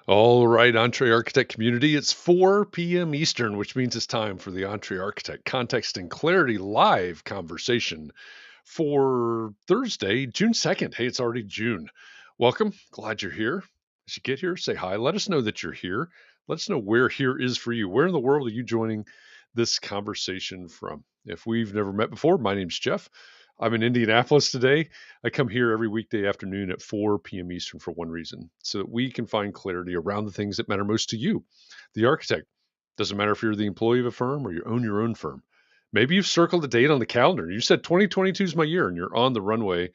All right, Entree Architect community, it's 4 p.m. Eastern, which means it's time for the Entree Architect Context and Clarity live conversation for Thursday, June 2nd. Hey, it's already June. Welcome. Glad you're here. As you get here, say hi. Let us know that you're here. Let us know where here is for you. Where in the world are you joining this conversation from? If we've never met before, my name's Jeff. I'm in Indianapolis today. I come here every weekday afternoon at 4 p.m. Eastern for one reason, so that we can find clarity around the things that matter most to you, the architect. Doesn't matter if you're the employee of a firm or you own your own firm. Maybe you've circled a date on the calendar. You said 2022 is my year and you're on the runway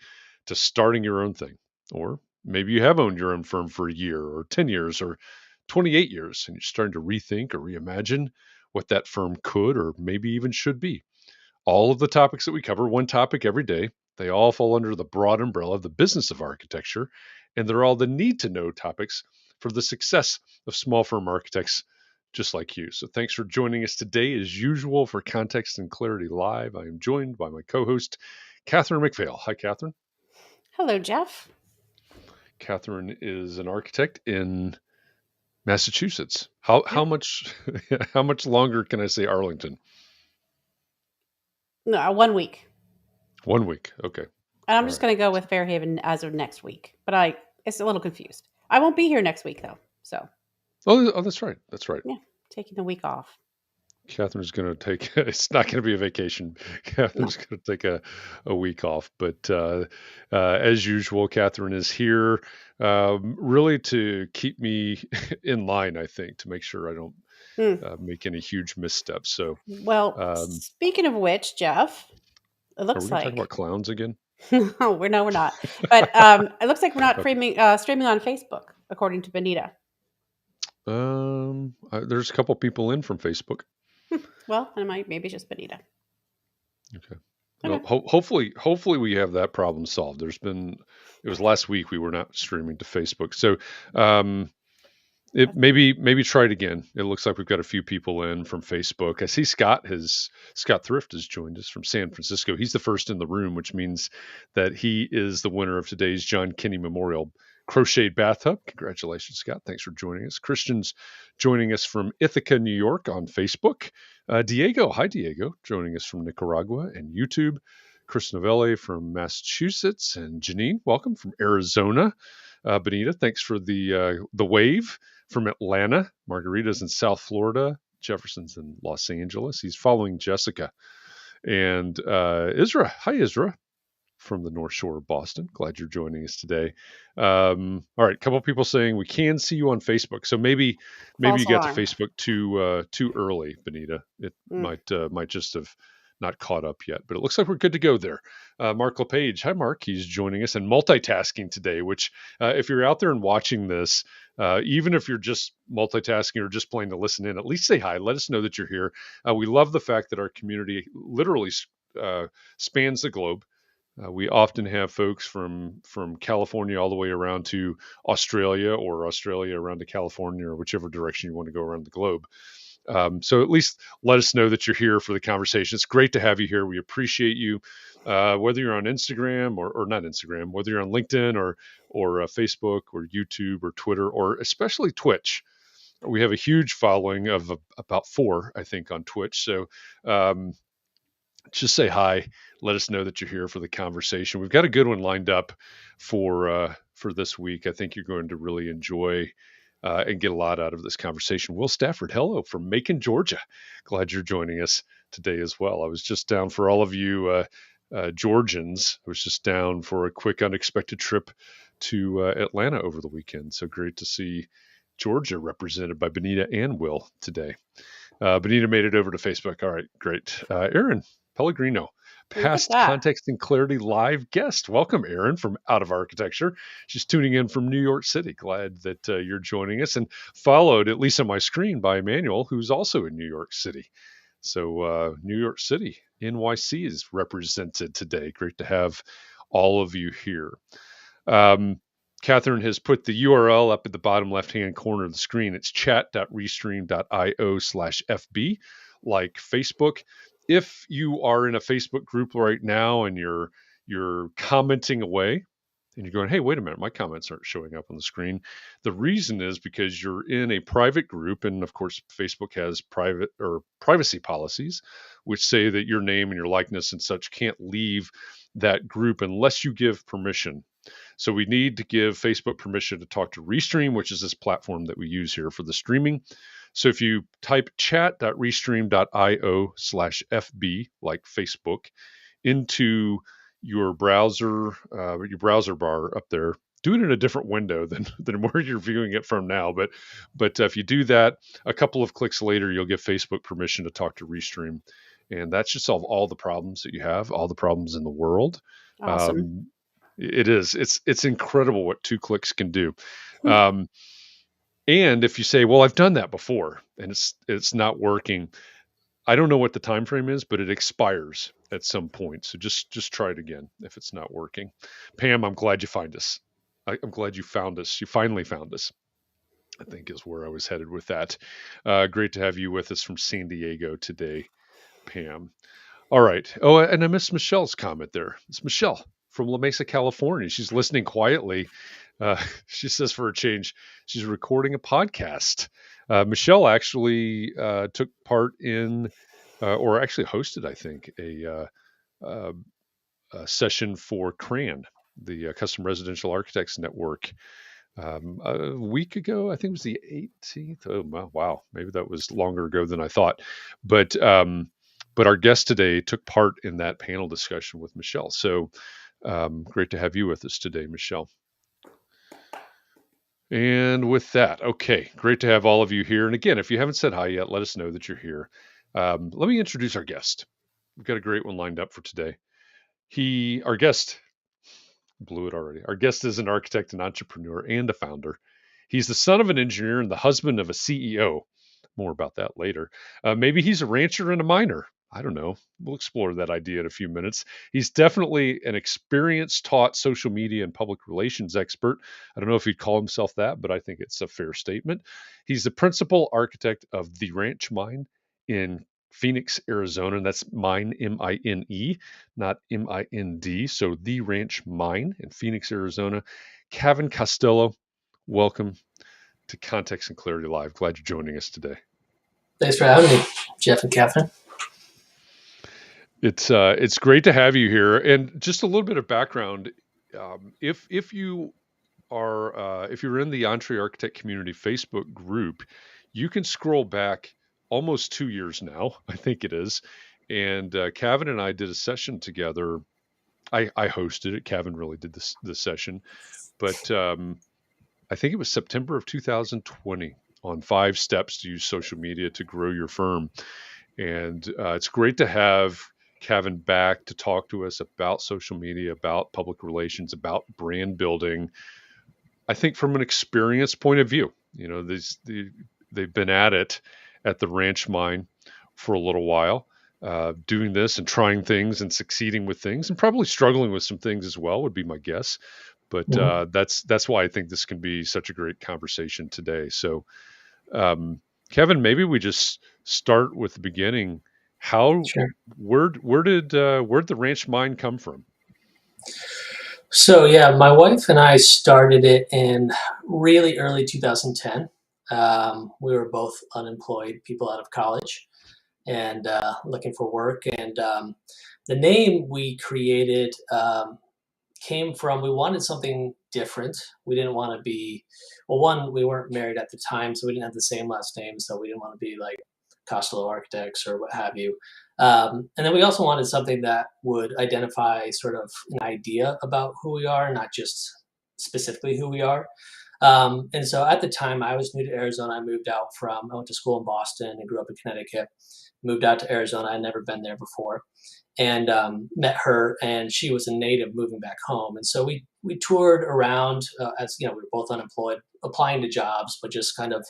to starting your own thing. Or maybe you have owned your own firm for a year or 10 years or 28 years and you're starting to rethink or reimagine what that firm could or maybe even should be. All of the topics that we cover, one topic every day, they all fall under the broad umbrella of the business of architecture, and they're all the need to know topics for the success of small firm architects just like you. So thanks for joining us today. As usual, for Context and Clarity Live, I am joined by my co-host, Katharine MacPhail. Hi, Katharine. Hello, Jeff. Katharine is an architect in Massachusetts. How much how much longer can I say Arlington? No, 1 week. 1 week. Okay. And I'm All just right. going to go with Fairhaven as of next week. But it's a little confused. I won't be here next week, though. So, Oh, that's right. That's right. yeah, taking the week off. Catherine's going to take, it's not going to be a vacation. No. Catherine's going to take a week off. But as usual, Katharine is here really to keep me in line, I think, to make sure I don't Hmm. make any huge missteps. So Well, um, speaking of which, Jeff, it are we looks going to talk about like. clowns again? No, we're not. But it looks like we're not Okay. streaming on Facebook, according to Benita. There's a couple people in from Facebook. Well, maybe it's just Benita. Okay. Well, Okay. hopefully we have that problem solved. It was last week we were not streaming to Facebook. So, um, maybe try it again. It looks like we've got a few people in from Facebook. I see Scott Thrift has joined us from San Francisco. He's the first in the room, which means that he is the winner of today's John Kinney Memorial Crocheted Bathtub. Congratulations, Scott. Thanks for joining us. Christian's joining us from Ithaca, New York on Facebook. Diego, hi Diego, joining us from Nicaragua and YouTube. Chris Novelle from Massachusetts and Janine, welcome from Arizona. Benita, thanks for the wave from Atlanta. Margarita's in South Florida. Jefferson's in Los Angeles. He's following Jessica. And Isra. Hi, Isra, from the North Shore of Boston. Glad you're joining us today. All right, a couple of people saying we can see you on Facebook. So maybe False you got to alarm. Facebook too early, Benita. It Mm. might just have not caught up yet, but it looks like we're good to go there. Mark LePage, hi Mark, he's joining us and multitasking today. Which, if you're out there and watching this, even if you're just multitasking or just playing to listen in, at least say hi. Let us know that you're here. We love the fact that our community literally spans the globe. We often have folks from California all the way around to Australia, or Australia around to California, or whichever direction you want to go around the globe. So at least let us know that you're here for the conversation. It's great to have you here. We appreciate you, whether you're on Instagram or not Instagram, whether you're on LinkedIn or Facebook or YouTube or Twitter or especially Twitch. We have a huge following of about 4, I think, on Twitch. So um, just say hi. Let us know that you're here for the conversation. We've got a good one lined up for this week. I think you're going to really enjoy and get a lot out of this conversation. Will Stafford, hello from Macon, Georgia. Glad you're joining us today as well. I was just down for all of you Georgians. I was just down for a quick, unexpected trip to Atlanta over the weekend. So great to see Georgia represented by Benita and Will today. Benita made it over to Facebook. All right, great. Aaron Pellegrino, Look at past that. Context and Clarity live guest. Welcome, Aaron, from Out of Architecture. She's tuning in from New York City. Glad that you're joining us, and followed, at least on my screen, by Emmanuel, who's also in New York City. So New York City, NYC is represented today. Great to have all of you here. Um, Katharine has put the URL up at the bottom left-hand corner of the screen. It's chat.restream.io/FB, like Facebook. If you are in a Facebook group right now and you're commenting away, and you're going, hey, wait a minute, my comments aren't showing up on the screen. The reason is because you're in a private group, and of course, Facebook has private or privacy policies, which say that your name and your likeness and such can't leave that group unless you give permission. So we need to give Facebook permission to talk to Restream, which is this platform that we use here for the streaming. So if you type chat.restream.io/FB, like Facebook, into your browser bar up there, do it in a different window than where you're viewing it from now. But if you do that, a couple of clicks later, you'll give Facebook permission to talk to Restream, and that should solve all the problems that you have, all the problems in the world. Awesome. It is. It's incredible what 2 clicks can do. Um, and if you say, "Well, I've done that before and it's not working," I don't know what the time frame is, but it expires at some point. So just try it again if it's not working. Pam, I'm glad you find us. I'm glad you found us. You finally found us, I think is where I was headed with that. Great to have you with us from San Diego today, Pam. All right. Oh, and I missed Michelle's comment there. It's Michelle from La Mesa, California. She's listening quietly. She says, for a change, she's recording a podcast. Michelle actually took part in, or actually hosted, I think, uh, a session for CRAN, the Custom Residential Architects Network, a week ago. I think it was the 18th. Oh, wow. Maybe that was longer ago than I thought. But our guest today took part in that panel discussion with Michelle. So great to have you with us today, Michelle. And with that, okay, great to have all of you here. And again, if you haven't said hi yet, let us know that you're here. Let me introduce our guest. We've got a great one lined up for today. Our guest, blew it already. Our guest is an architect, an entrepreneur, and a founder. He's the son of an engineer and the husband of a CEO. More about that later. Maybe he's a rancher and a miner. I don't know. We'll explore that idea in a few minutes. He's definitely an experienced taught social media and public relations expert. I don't know if he'd call himself that, but I think it's a fair statement. He's the principal architect of the Ranch Mine in Phoenix, Arizona, and that's mine, M-I-N-E, not M-I-N-D. So the Ranch Mine in Phoenix, Arizona. Cavin Costello, welcome to Context and Clarity Live. Glad you're joining us today. Thanks for having me, Jeff and Katharine. It's great to have you here. And just a little bit of background. If you are if you're in the Entree Architect Community Facebook group, you can scroll back almost 2 years now, I think it is. And Cavin and I did a session together. I hosted it. Cavin really did this session, but I think it was September of 2020 on 5 steps to use social media to grow your firm. And it's great to have Cavin back to talk to us about social media, about public relations, about brand building. I think from an experience point of view, you know, they've been at it at the Ranch Mine for a little while, doing this and trying things and succeeding with things, and probably struggling with some things as well, would be my guess. But that's why I think this can be such a great conversation today. So, Cavin, maybe we just start with the beginning. Where did the Ranch Mine come from? So yeah, my wife and I started it in really early 2010. We were both unemployed, people out of college, and looking for work. And the name we created came from, we wanted something different. We didn't want to be, well, one, we weren't married at the time, so we didn't have the same last name, so we didn't want to be like Costello Architects or what have you. And then we also wanted something that would identify sort of an idea about who we are, not just specifically who we are. And so at the time, I was new to Arizona. I went to school in Boston and grew up in Connecticut, moved out to Arizona. I'd never been there before, and met her, and she was a native moving back home. And so we toured around, as you know, we were both unemployed, applying to jobs, but just kind of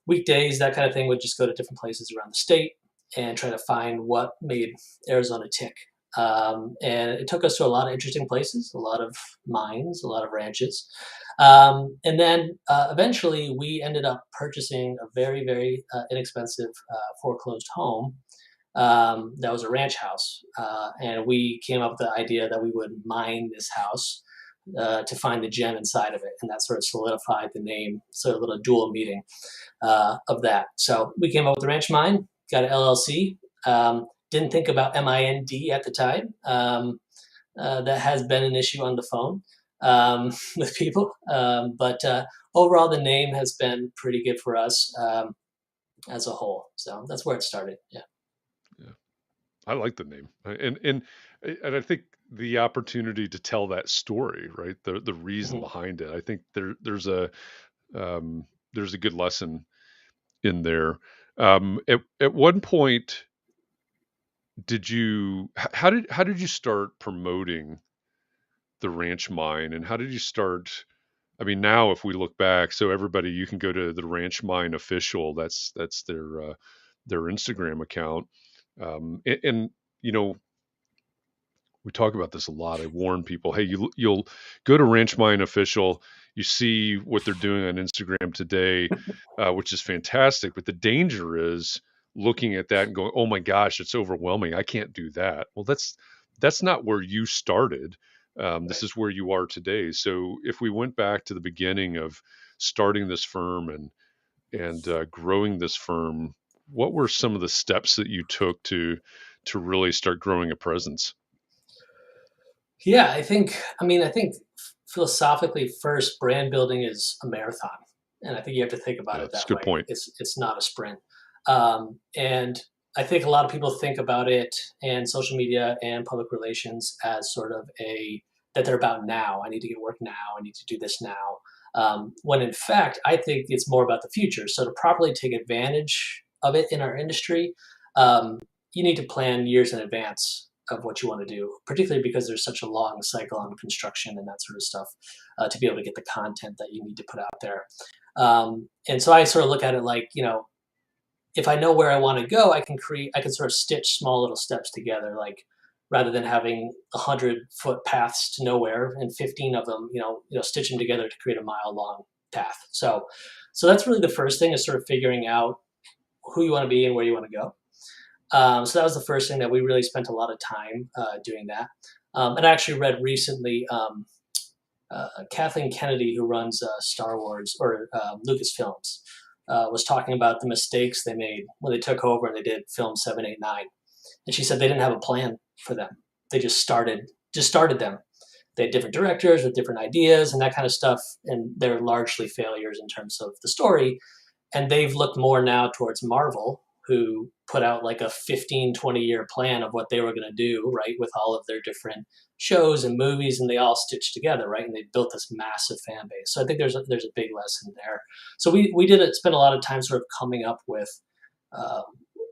weekdays, that kind of thing, would just go to different places around the state and try to find what made Arizona tick. And it took us to a lot of interesting places, a lot of mines, a lot of ranches. And then eventually we ended up purchasing a very, very inexpensive foreclosed home that was a ranch house. And we came up with the idea that we would mine this house to find the gem inside of it, and that sort of solidified the name, sort of a little dual meaning of that. So we came up with the Ranch Mind, got an LLC. Didn't think about MIND at the time. That has been an issue on the phone with people, but overall the name has been pretty good for us as a whole. So that's where it started. Yeah. I like the name, and I think the opportunity to tell that story, right? The reason behind it. I think there's a good lesson in there. At one point, how did you start promoting the Ranch Mine, and how did you start? I mean, now if we look back, so everybody, you can go to the Ranch Mine official. That's their Instagram account, and you know, we talk about this a lot. I warn people, hey, you'll go to Ranch Mine official, you see what they're doing on Instagram today, which is fantastic. But the danger is looking at that and going, oh my gosh, it's overwhelming. I can't do that. Well, that's not where you started. This is where you are today. So if we went back to the beginning of starting this firm and growing this firm, what were some of the steps that you took to really start growing a presence? Yeah, I think philosophically, first, brand building is a marathon, and I think you have to think about Yeah, it that's a that good way. point. It's not a sprint, and I think a lot of people think about it and social media and public relations as sort of that they're about now. I need to get work now. I need to do this now. When in fact, I think it's more about the future. So to properly take advantage of it in our industry, you need to plan years in advance of what you want to do, particularly because there's such a long cycle on construction and that sort of stuff, to be able to get the content that you need to put out there. And so I sort of look at it like, if I know where I want to go, I can sort of stitch small little steps together, like rather than having 100-foot paths to nowhere and 15 of them, stitch them together to create a mile-long path. So that's really the first thing, is sort of figuring out who you want to be and where you want to go. So that was the first thing that we really spent a lot of time doing that. And I actually read recently, Kathleen Kennedy, who runs Star Wars or Lucasfilms, was talking about the mistakes they made when they took over and they did film 7, 8, 9. And she said they didn't have a plan for them. They just started them. They had different directors with different ideas and that kind of stuff. And they're largely failures in terms of the story. And they've looked more now towards Marvel, who put out like a 15, 20-year plan of what they were going to do, right, with all of their different shows and movies, and they all stitched together, right, and they built this massive fan base. So I think there's a big lesson there. So we spend a lot of time sort of coming up with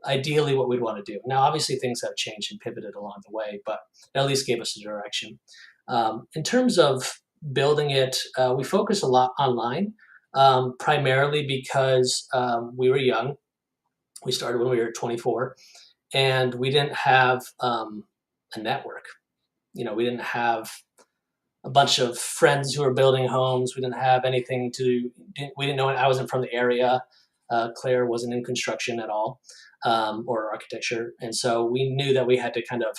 ideally what we'd want to do. Now, obviously, things have changed and pivoted along the way, but it at least gave us a direction. In terms of building it, we focus a lot online, primarily because we were young. We started when we were 24, and we didn't have a network. We didn't have a bunch of friends who were building homes. We didn't have anything we didn't know. I wasn't from the area. Claire wasn't in construction at all, or architecture. And so we knew that we had to kind of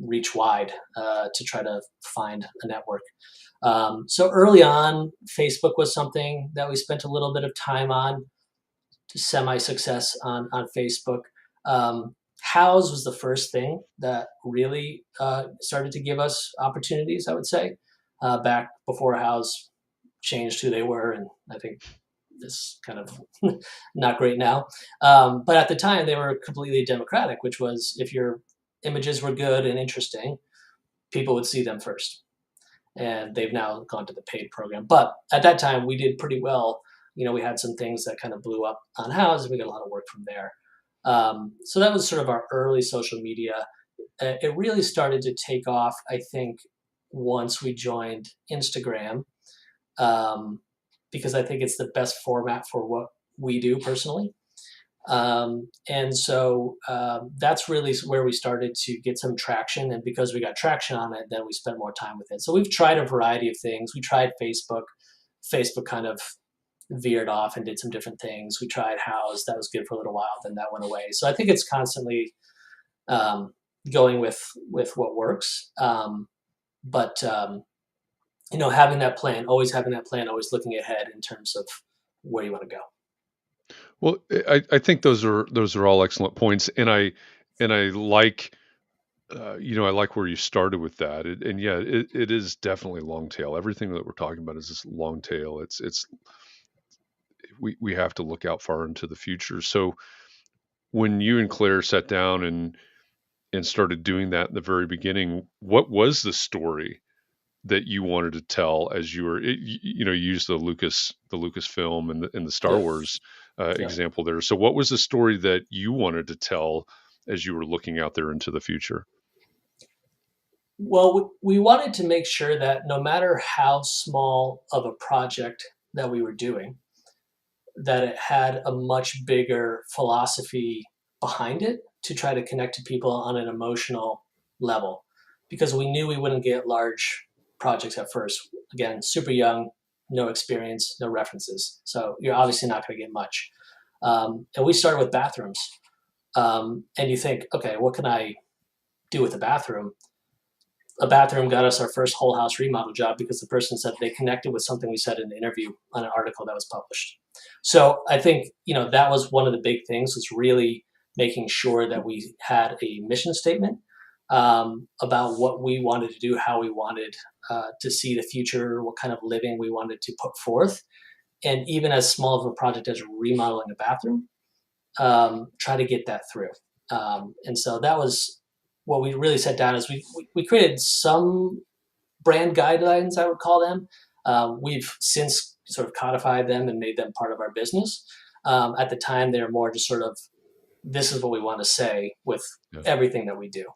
reach wide to try to find a network. So early on, Facebook was something that we spent a little bit of time on, semi-success on Facebook. Houzz was the first thing that really started to give us opportunities, I would say, back before Houzz changed who they were, and I think it's kind of not great now. But at the time, they were completely democratic, which was if your images were good and interesting, people would see them first. And they've now gone to the paid program. But at that time, we did pretty well. We had some things that kind of blew up on Houzz, and we got a lot of work from there. So that was sort of our early social media. It really started to take off, I think, once we joined Instagram, because I think it's the best format for what we do personally. And so that's really where we started to get some traction. And because we got traction on it, then we spent more time with it. So we've tried a variety of things. We tried Facebook. Facebook kind of veered off and did some different things. We tried Houzz. That was good for a little while. Then that went away. So I think it's constantly going with what works. But having that plan, always looking ahead in terms of where you want to go. Well, I think those are all excellent points, and I like I like where you started with that, and yeah, it is definitely long tail. Everything that we're talking about is this long tail. It's we have to look out far into the future. So when you and Claire sat down and started doing that in the very beginning, what was the story that you wanted to tell as you were, you used the Lucasfilm and the Star Yeah. Wars Yeah. example there. So what was the story that you wanted to tell as you were looking out there into the future? Well, we wanted to make sure that no matter how small of a project that we were doing, that it had a much bigger philosophy behind it to try to connect to people on an emotional level, because we knew we wouldn't get large projects at first. Again, super young, no experience, no references. So you're obviously not going to get much. And we started with bathrooms. And you think, okay, what can I do with a bathroom? A bathroom got us our first whole house remodel job because the person said they connected with something we said in the interview on an article that was published. So I think, that was one of the big things, was really making sure that we had a mission statement about what we wanted to do, how we wanted to see the future, what kind of living we wanted to put forth. And even as small of a project as remodeling a bathroom, try to get that through. And so that was what we really set down, is we created some brand guidelines, I would call them. We've since sort of codified them and made them part of our business. At the time, they were more just sort of, this is what we want to say with everything that we do,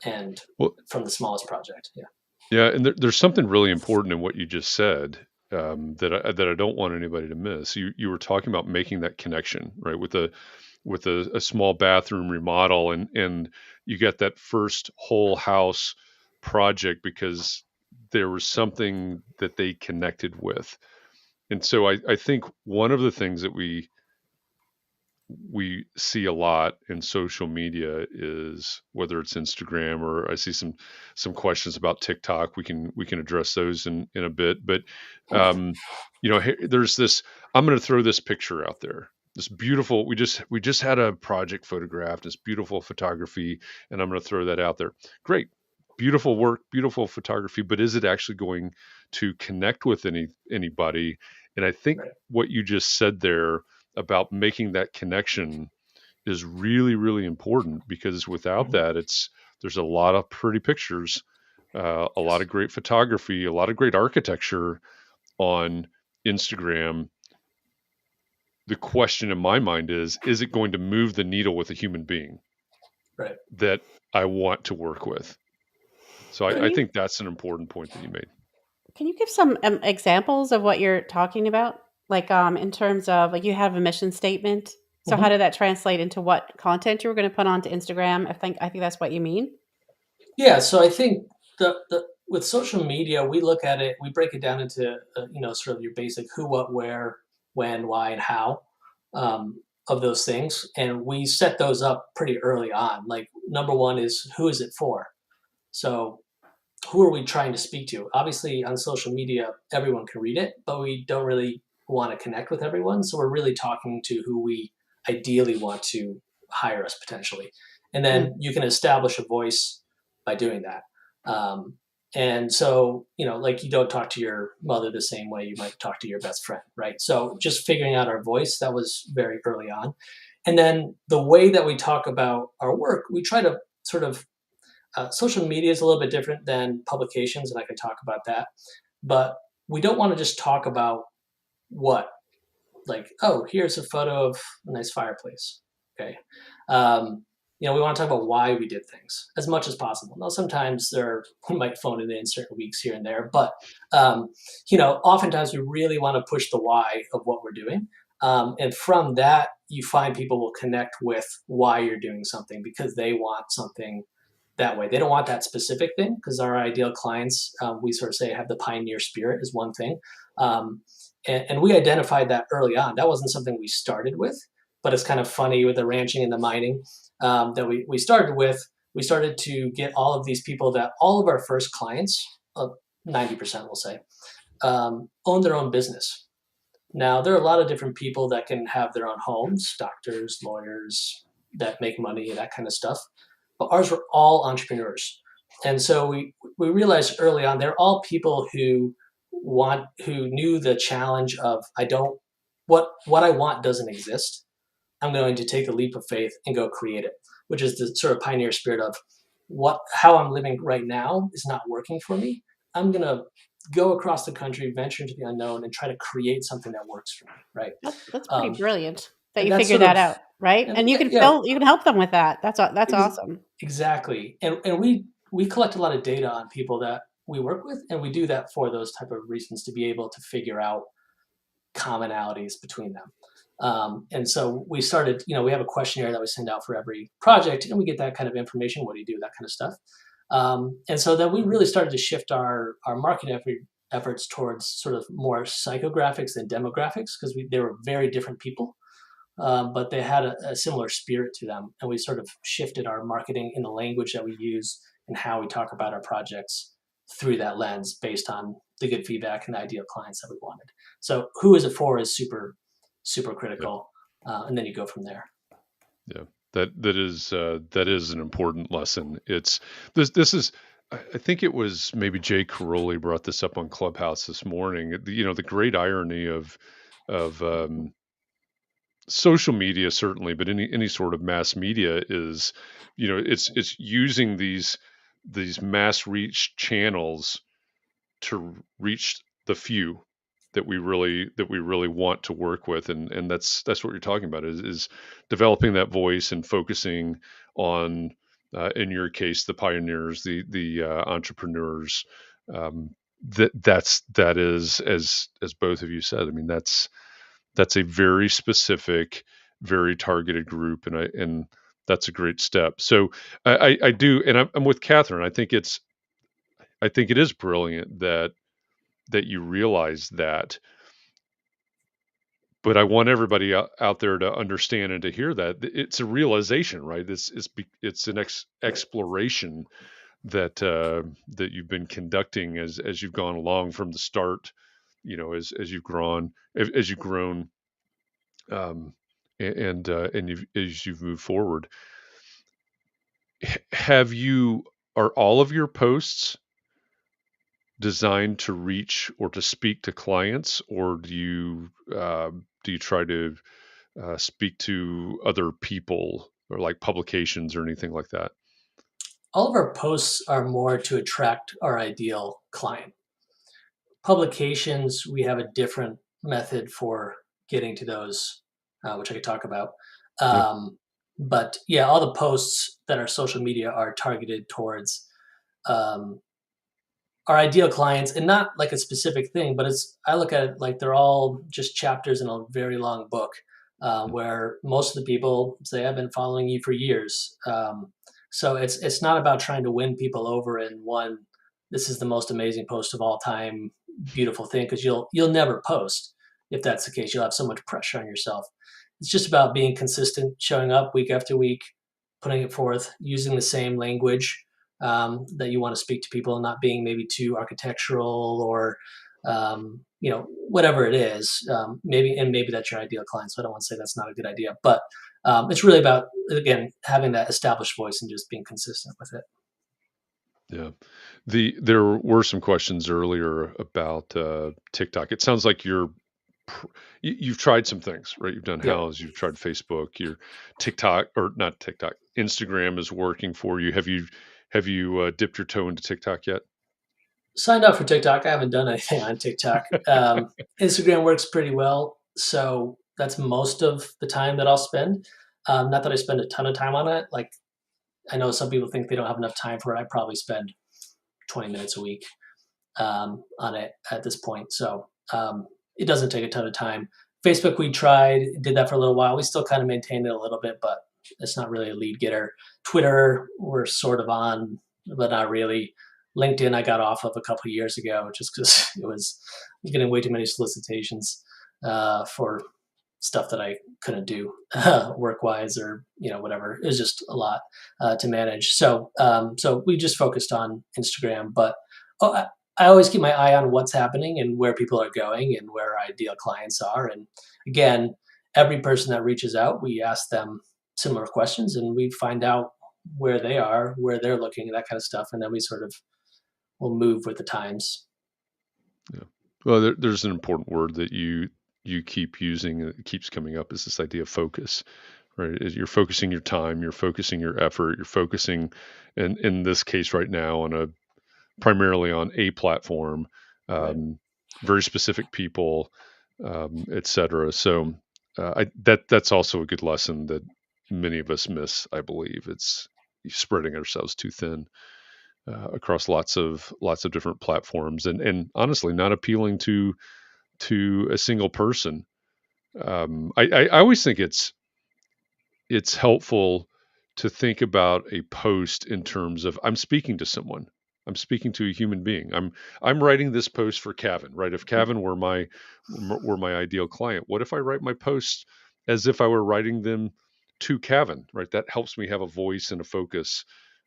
and from the smallest project. Yeah. Yeah, and there's something really important in what you just said, that I don't want anybody to miss. You were talking about making that connection, right, with a small bathroom remodel, and you got that first whole house project because there was something that they connected with. And so I think one of the things that we see a lot in social media is, whether it's Instagram, or I see some questions about TikTok. We can address those in a bit, but there's this. I'm going to throw this picture out there. This beautiful. We just had a project photographed. This beautiful photography, and I'm going to throw that out there. Great, beautiful work, beautiful photography, but is it actually going to connect with anybody? And I think what you just said there about making that connection is really, really important, because without that, there's a lot of pretty pictures, a lot of great photography, a lot of great architecture on Instagram. The question in my mind is it going to move the needle with a human being that I want to work with? So I think that's an important point that you made. Can you give some examples of what you're talking about? Like in terms of, like, you have a mission statement. So how did that translate into what content you were going to put onto Instagram? I think that's what you mean. Yeah. So I think the with social media, we look at it, we break it down into sort of your basic who, what, where, when, why, and how of those things, and we set those up pretty early on. Like, number one is, who is it for? So who are we trying to speak to? Obviously, on social media, everyone can read it, but we don't really want to connect with everyone. So we're really talking to who we ideally want to hire us potentially. And then you can establish a voice by doing that. And so, like, you don't talk to your mother the same way you might talk to your best friend, right? So just figuring out our voice, that was very early on. And then the way that we talk about our work, we try to sort of, social media is a little bit different than publications, and I can talk about that. But we don't want to just talk about what, like, oh, here's a photo of a nice fireplace. Okay. We want to talk about why we did things as much as possible. Now, sometimes we might phone it in certain weeks here and there, but, oftentimes we really want to push the why of what we're doing. And from that, you find people will connect with why you're doing something, because they want something that way. They don't want that specific thing, because our ideal clients, we sort of say, have the pioneer spirit is one thing. And we identified that early on. That wasn't something we started with, but it's kind of funny with the ranching and the mining that we started with. We started to get all of these people, that all of our first clients, 90% we'll say, own their own business. Now, there are a lot of different people that can have their own homes, doctors, lawyers that make money and that kind of stuff. But ours were all entrepreneurs. And so we realized early on, they're all people who knew the challenge of, what I want doesn't exist. I'm going to take the leap of faith and go create it, which is the sort of pioneer spirit of how I'm living right now is not working for me. I'm going to go across the country, venture into the unknown, and try to create something that works for me. Right. That's pretty brilliant that and you that's figured sort that of- out, right? And you can help them with that. That's awesome. Exactly. And we collect a lot of data on people that we work with, and we do that for those type of reasons, to be able to figure out commonalities between them. And so we started, we have a questionnaire that we send out for every project, and we get that kind of information. What do you do? That kind of stuff. And so then we really started to shift our marketing efforts towards sort of more psychographics than demographics, because they were very different people, but they had a similar spirit to them. And we sort of shifted our marketing in the language that we use and how we talk about our projects through that lens, based on the good feedback and the ideal clients that we wanted. So who is it for is super, super critical. And then you go from there. Yeah. That is an important lesson. It's this is, I think it was maybe Jay Caroli brought this up on Clubhouse this morning. The great irony of social media, certainly, but any sort of mass media is, it's using these mass reach channels to reach the few that we really want to work with, and that's what you're talking about, is developing that voice and focusing on, in your case, the pioneers, the entrepreneurs. That is, as both of you said, I mean, that's a very specific, very targeted group, and that's a great step. So I do, and I'm with Katharine. I think it is brilliant that you realize that. But I want everybody out there to understand and to hear that it's a realization, right? It's an exploration that you've been conducting as you've gone along from the start, as you've grown, and as you've moved forward. Are all of your posts designed to reach or to speak to clients, or do you try to speak to other people, or like publications or anything like that? All of our posts are more to attract our ideal client. Publications, we have a different method for getting to those, which I could talk about. But yeah, all the posts that are social media are targeted towards our ideal clients, and not like a specific thing, but I look at it like they're all just chapters in a very long book, where most of the people say, I've been following you for years. So it's not about trying to win people over in one, this is the most amazing post of all time, beautiful thing, because you'll never post. If that's the case, you'll have so much pressure on yourself. It's just about being consistent, showing up week after week, putting it forth, using the same language that you want to speak to people, and not being maybe too architectural or whatever it is. Maybe that's your ideal client, so I don't want to say that's not a good idea, but it's really about, again, having that established voice and just being consistent with it. Yeah. There were some questions earlier about TikTok. It sounds like you've tried some things, right? You've done Houzz, you've tried Facebook, your TikTok, or not TikTok, Instagram is working for you. Have you dipped your toe into TikTok yet? Signed up for TikTok. I haven't done anything on TikTok. Instagram works pretty well, so that's most of the time that I'll spend. Not that I spend a ton of time on it. Like, I know some people think they don't have enough time for it. I probably spend 20 minutes a week on it at this point. So it doesn't take a ton of time. Facebook, we tried, did that for a little while. We still kind of maintained it a little bit, but it's not really a lead getter. Twitter, we're sort of on, but not really. LinkedIn, I got off of a couple of years ago just because I was getting way too many solicitations for stuff that I couldn't do work-wise, or whatever. It was just a lot to manage. So we just focused on Instagram. But I always keep my eye on what's happening and where people are going and where our ideal clients are. And again, every person that reaches out, we ask them similar questions and we find out where they are, where they're looking, that kind of stuff. And then we sort of will move with the times. Yeah. Well, there's an important word that you keep using, it keeps coming up, is this idea of focus, right? You're focusing your time, you're focusing your effort, you're focusing, in this case right now, primarily on a platform, Right. very specific people, et cetera. So that's also a good lesson that many of us miss, I believe. It's spreading ourselves too thin across lots of different platforms, and honestly not appealing to a single person. I always think it's helpful to think about a post in terms of, I'm speaking to someone. I'm speaking to a human being. I'm writing this post for Cavin, right? If Cavin were my ideal client, what if I write my posts as if I were writing them to Cavin, right? That helps me have a voice and a focus,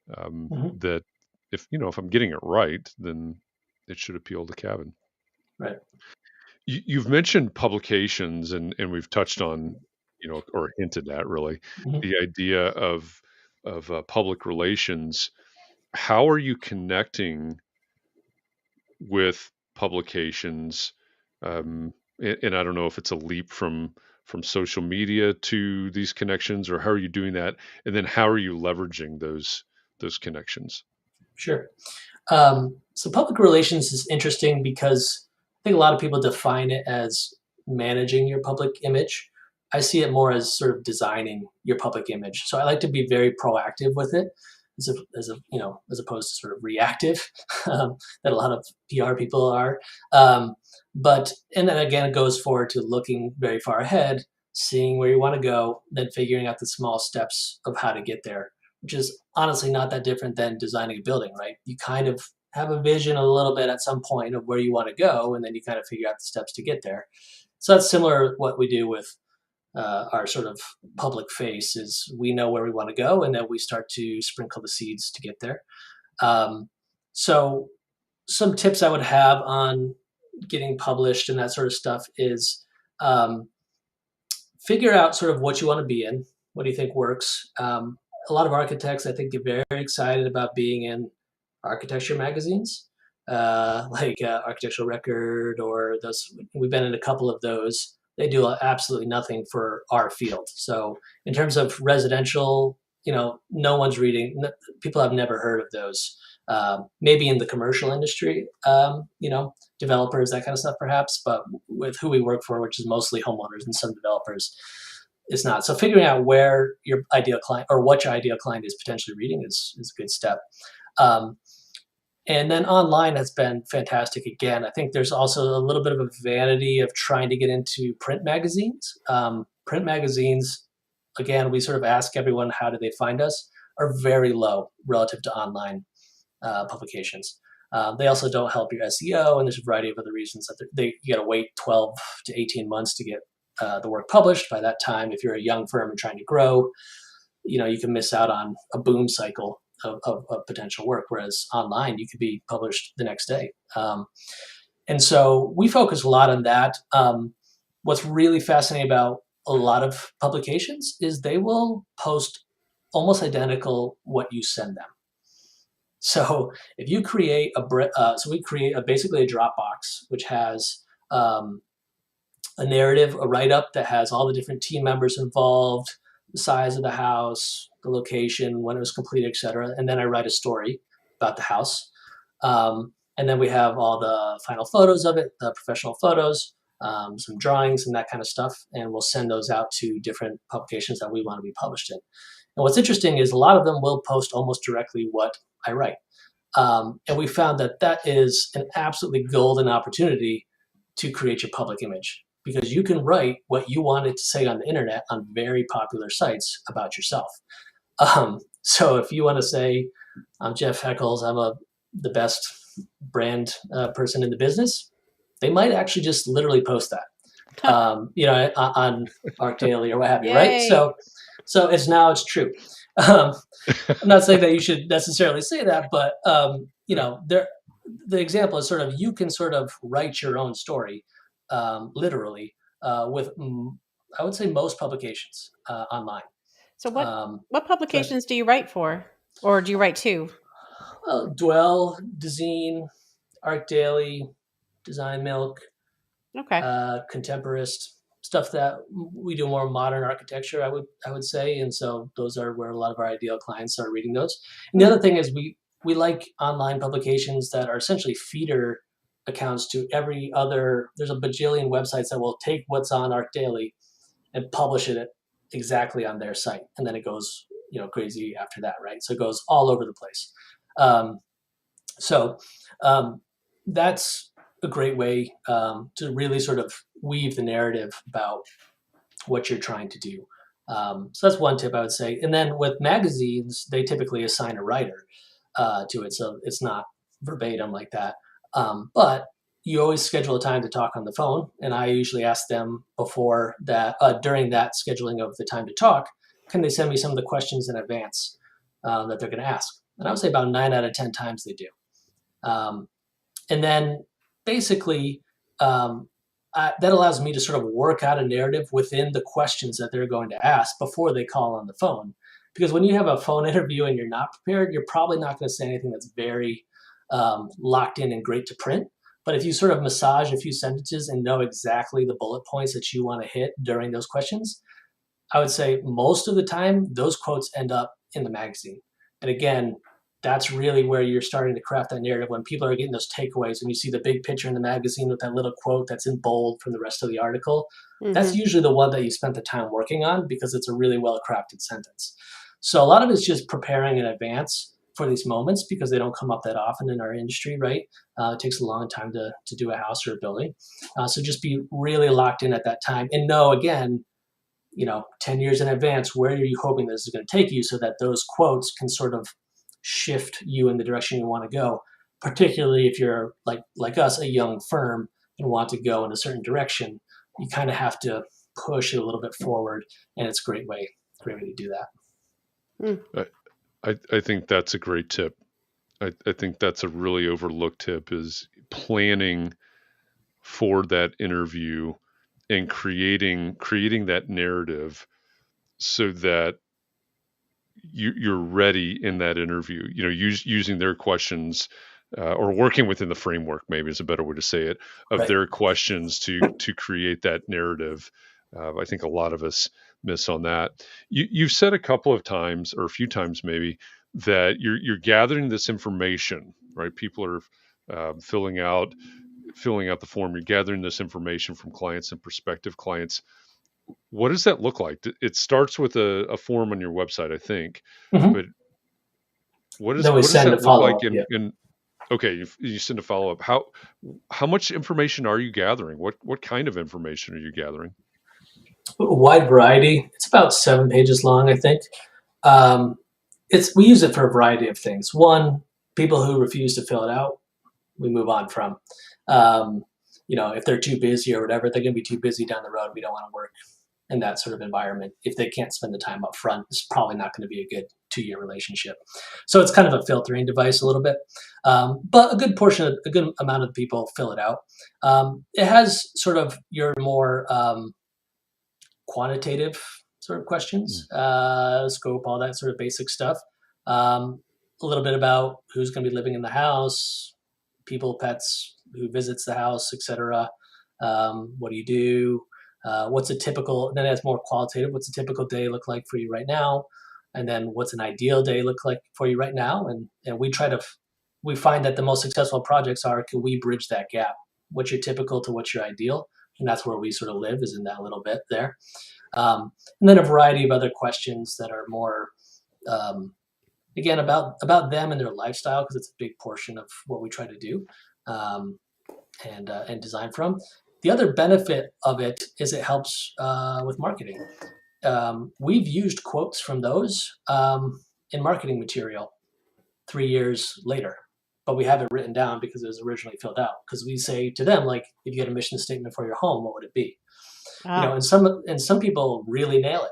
that if I'm getting it right, then it should appeal to Cavin. Right. You've mentioned publications, and we've touched on, or hinted at, really, the idea of public relations. How are you connecting with publications? And I don't know if it's a leap from social media to these connections, or how are you doing that? And then how are you leveraging those connections? Sure. So public relations is interesting because I think a lot of people define it as managing your public image. I see it more as sort of designing your public image. So I like to be very proactive with it, as opposed to sort of reactive, that a lot of PR people are. And then again, it goes forward to looking very far ahead, seeing where you want to go, then figuring out the small steps of how to get there, which is honestly not that different than designing a building, right? You kind of have a vision a little bit at some point of where you want to go, and then you kind of figure out the steps to get there. So that's similar to what we do with our sort of public face. Is we know where we want to go, and then we start to sprinkle the seeds to get there. So some tips I would have on getting published and that sort of stuff is, figure out sort of what you want to be in. What do you think works? A lot of architects, I think, get very excited about being in architecture magazines, like Architectural Record, or those. We've been in a couple of those. They do absolutely nothing for our field. So in terms of residential, no one's reading. People have never heard of those. Maybe in the commercial industry, developers, that kind of stuff, perhaps. But with who we work for, which is mostly homeowners and some developers, it's not. So figuring out where your ideal client, or what your ideal client is potentially reading, is a good step. And then online has been fantastic. Again, I think there's also a little bit of a vanity of trying to get into print magazines. Print magazines, again, we sort of ask everyone, how do they find us, are very low relative to online publications. They also don't help your SEO, and there's a variety of other reasons that you got to wait 12 to 18 months to get the work published. By that time, if you're a young firm and trying to grow, you can miss out on a boom cycle of potential work, whereas online you could be published the next day. And so we focus a lot on that. What's really fascinating about a lot of publications is they will post almost identical what you send them. So if you create we create basically a Dropbox, which has a narrative, a write-up that has all the different team members involved, the size of the house, the location, when it was completed, etc. And then I write a story about the house. And then we have all the final photos of it, the professional photos, some drawings and that kind of stuff. And we'll send those out to different publications that we want to be published in. And what's interesting is a lot of them will post almost directly what I write. And we found that is an absolutely golden opportunity to create your public image, because you can write what you wanted to say on the internet on very popular sites about yourself. So if you want to say, I'm Jeff Echols, I'm the best brand person in the business, they might actually just literally post that, on Arc Daily or what have you, right? So it's true. I'm not saying that you should necessarily say that, but the example is sort of, you can sort of write your own story, literally, with I would say most publications online. So Um, what publications do you write for, or do you write to? Dwell, Dezeen, Art Daily, Design Milk, Okay. Contemporist, stuff that we do more modern architecture, I would say, and so those are where a lot of our ideal clients are reading those. And the other thing is we like online publications that are essentially feeder accounts to every other. There's a bajillion websites that will take what's on Art Daily and publish it exactly on their site, and then it goes crazy after that, right? So it goes all over the place. Um, so that's a great way to really sort of weave the narrative about what you're trying to do. So that's one tip I would say. And then with magazines, they typically assign a writer to it, so it's not verbatim like that. But you always schedule a time to talk on the phone, and I usually ask them before that, during that scheduling of the time to talk, can they send me some of the questions in advance that they're going to ask? And I would say about 9 out of 10 times they do. And then basically, that allows me to sort of work out a narrative within the questions that they're going to ask before they call on the phone. Because when you have a phone interview and you're not prepared, you're probably not going to say anything that's very locked in and great to print. But if you sort of massage a few sentences and know exactly the bullet points that you want to hit during those questions, I would say most of the time, those quotes end up in the magazine. And again, that's really where you're starting to craft that narrative, when people are getting those takeaways, when you see the big picture in the magazine with that little quote that's in bold from the rest of the article. That's usually the one that you spent the time working on, because it's a really well-crafted sentence. So a lot of it's just preparing in advance for these moments, because they don't come up that often in our industry, right? It takes a long time to do a house or a building. So just be really locked in at that time and know, again, 10 years in advance, where are you hoping this is going to take you, so that those quotes can sort of shift you in the direction you want to go, particularly if you're like us, a young firm, and want to go in a certain direction. You kind of have to push it a little bit forward, and it's a great way to do that. I think that's a great tip. I think that's a really overlooked tip, is planning for that interview and creating that narrative so that you're ready in that interview. Using their questions or working within the framework, maybe is a better way to say it, of their questions to create that narrative. I think a lot of us miss on that. You've said a couple of times, or a few times maybe, that you're gathering this information, right? People are filling out the form. You're gathering this information from clients and prospective clients. What does that look like? It starts with a form on your website, I think, but what does that look like in okay, you send a follow-up. How much information are you gathering? What kind of information are you gathering? A wide variety. It's about 7 pages long, I think. We use it for a variety of things. One, people who refuse to fill it out, we move on from. If they're too busy or whatever, they're going to be too busy down the road. We don't want to work in that sort of environment. If they can't spend the time up front, it's probably not going to be a good 2-year relationship. So it's kind of a filtering device a little bit. But a good amount of people fill it out. It has sort of your more quantitative sort of questions, scope, all that sort of basic stuff. A little bit about who's going to be living in the house, people, pets, who visits the house, etc. What do you do? What's a typical, then it's more qualitative. What's a typical day look like for you right now? And then what's an ideal day look like for you right now? And we find that the most successful projects can we bridge that gap? What's your typical to what's your ideal? And that's where we sort of live, is in that little bit there. And then a variety of other questions that are more, again, about them and their lifestyle, because it's a big portion of what we try to do and design from. The other benefit of it is it helps with marketing. We've used quotes from those in marketing material 3 years later, but we have it written down because it was originally filled out. Because we say to them, like, if you had a mission statement for your home, what would it be? And some people really nail it.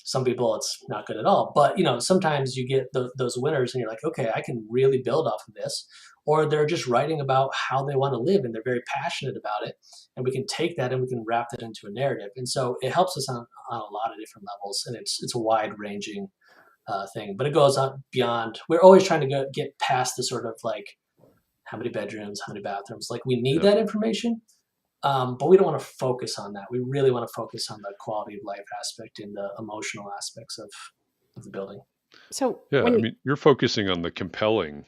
Some people, it's not good at all. But sometimes you get those winners, and you're like, okay, I can really build off of this. or they're just writing about how they want to live and they're very passionate about it. And we can take that and we can wrap that into a narrative. And so it helps us on a lot of different levels, and it's a wide ranging thing, but it goes on beyond. We're always trying to get past the sort of like how many bedrooms, how many bathrooms. Like we need that information, but we don't want to focus on that. We really want to focus on the quality of life aspect and the emotional aspects of the building. So I mean, you're focusing on the compelling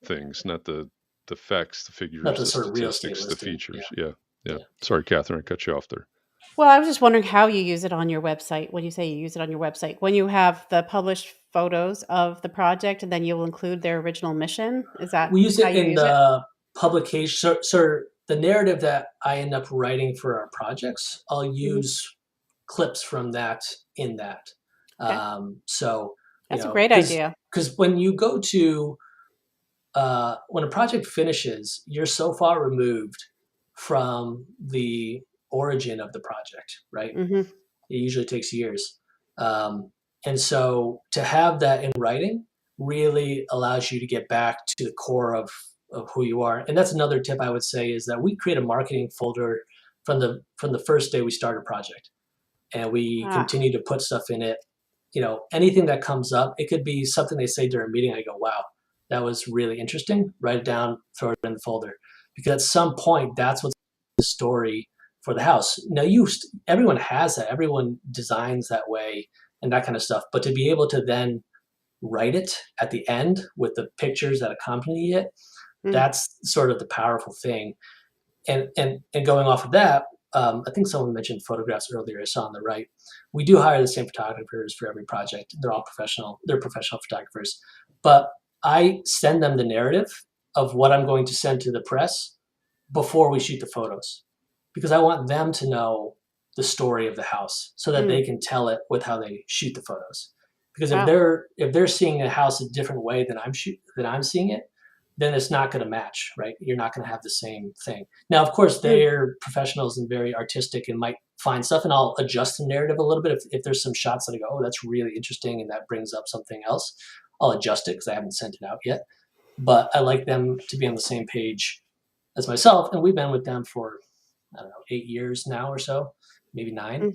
things, not the facts, the figures, not the the sort of real statistics, estate the listing. features. Yeah. Sorry, Katharine, I cut you off there. Well, I was just wondering how you use it on your website. When you say you use it on your website, when you have the published photos of the project and then you'll include their original mission, is that we use how it you in use the publication? So the narrative that I end up writing for our projects, I'll use clips from that in that. Okay. So that's a great idea. Because when you go to when a project finishes, you're so far removed from the origin of the project, right? It usually takes years. And so to have that in writing really allows you to get back to the core of who you are. And that's another tip I would say, is that we create a marketing folder from the first day we start a project. And we continue to put stuff in it. You know, anything that comes up, it could be something they say during a meeting. I go, wow, that was really interesting. Write it down, throw it in the folder. Because at some point, that's what's the story for the house. Now, everyone has that. Everyone designs that way and that kind of stuff. But to be able to then write it at the end with the pictures that accompany it, that's sort of the powerful thing. And going off of that, I think someone mentioned photographs earlier. I saw on the right. We do hire the same photographers for every project. They're all professional. They're professional photographers. But I send them the narrative of what I'm going to send to the press before we shoot the photos, because I want them to know the story of the house so that they can tell it with how they shoot the photos. Because if they're seeing the house a different way than I'm seeing it, then it's not going to match, right? You're not going to have the same thing. Now, of course, they're professionals and very artistic and might find stuff, and I'll adjust the narrative a little bit. If there's some shots that I go, oh, that's really interesting, and that brings up something else, I'll adjust it because I haven't sent it out yet. But I like them to be on the same page as myself, and we've been with them for, I don't know, 8 years now or so, maybe 9.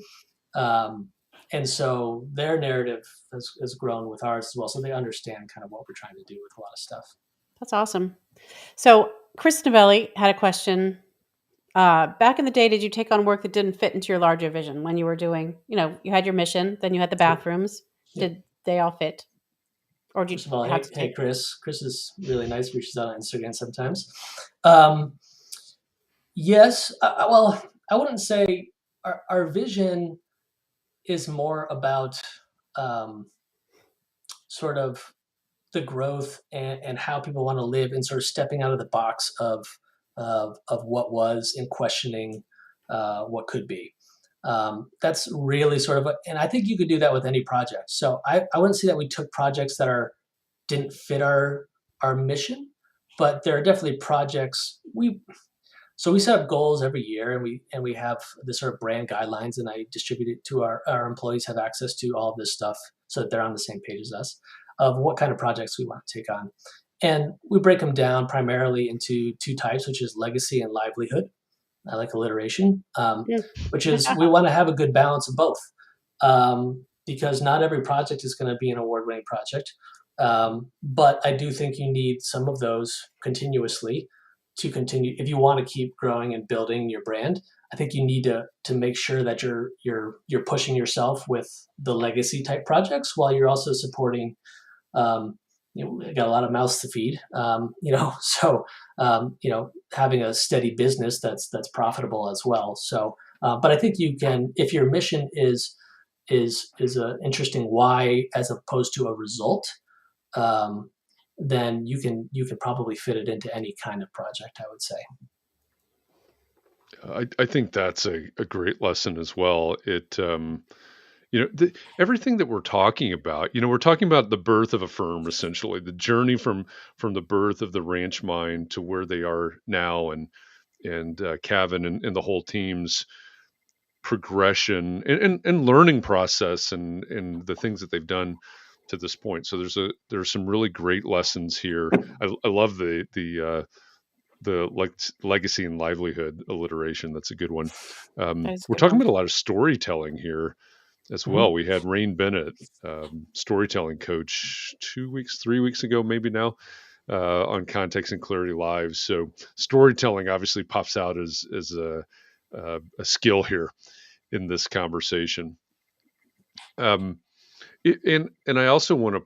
And so their narrative has grown with ours as well, so they understand kind of what we're trying to do with a lot of stuff. That's awesome. So Chris Novelli had a question. Back in the day, did you take on work that didn't fit into your larger vision when you were doing, you had your mission, then you had the bathrooms. Did they all fit? Or did you First of all, have to hey, Chris. Chris is really nice. Reaches out on Instagram sometimes. Yes. Well, I wouldn't say our vision is more about sort of the growth and how people want to live, and sort of stepping out of the box of what was and questioning what could be. That's really sort of, and I think you could do that with any project. So I wouldn't say that we took projects that didn't fit our mission, but there are definitely projects we set up goals every year, and we have the sort of brand guidelines, and I distribute it to our employees, have access to all of this stuff so that they're on the same page as us of what kind of projects we want to take on. And we break them down primarily into 2 types, which is legacy and livelihood. I like alliteration, which is we want to have a good balance of both, because not every project is going to be an award-winning project. But I do think you need some of those continuously to continue. If you want to keep growing and building your brand, I think you need to make sure that you're pushing yourself with the legacy type projects while you're also supporting. Got a lot of mouths to feed, so having a steady business that's profitable as well. So, but I think you can, if your mission is an interesting why as opposed to a result, then you can probably fit it into any kind of project, I would say. I think that's a great lesson as well. It, everything that we're talking about, we're talking about the birth of a firm, essentially the journey from the birth of the ranch mind to where they are now, and Cavin and the whole team's progression and learning process and the things that they've done to this point. So there's some really great lessons here. I love the legacy and livelihood alliteration. That's a good one. We're talking about a lot of storytelling here as well. We had Rain Bennett, storytelling coach, 3 weeks ago, maybe now, on Context and Clarity Live. So storytelling obviously pops out as a skill here in this conversation. And I also want to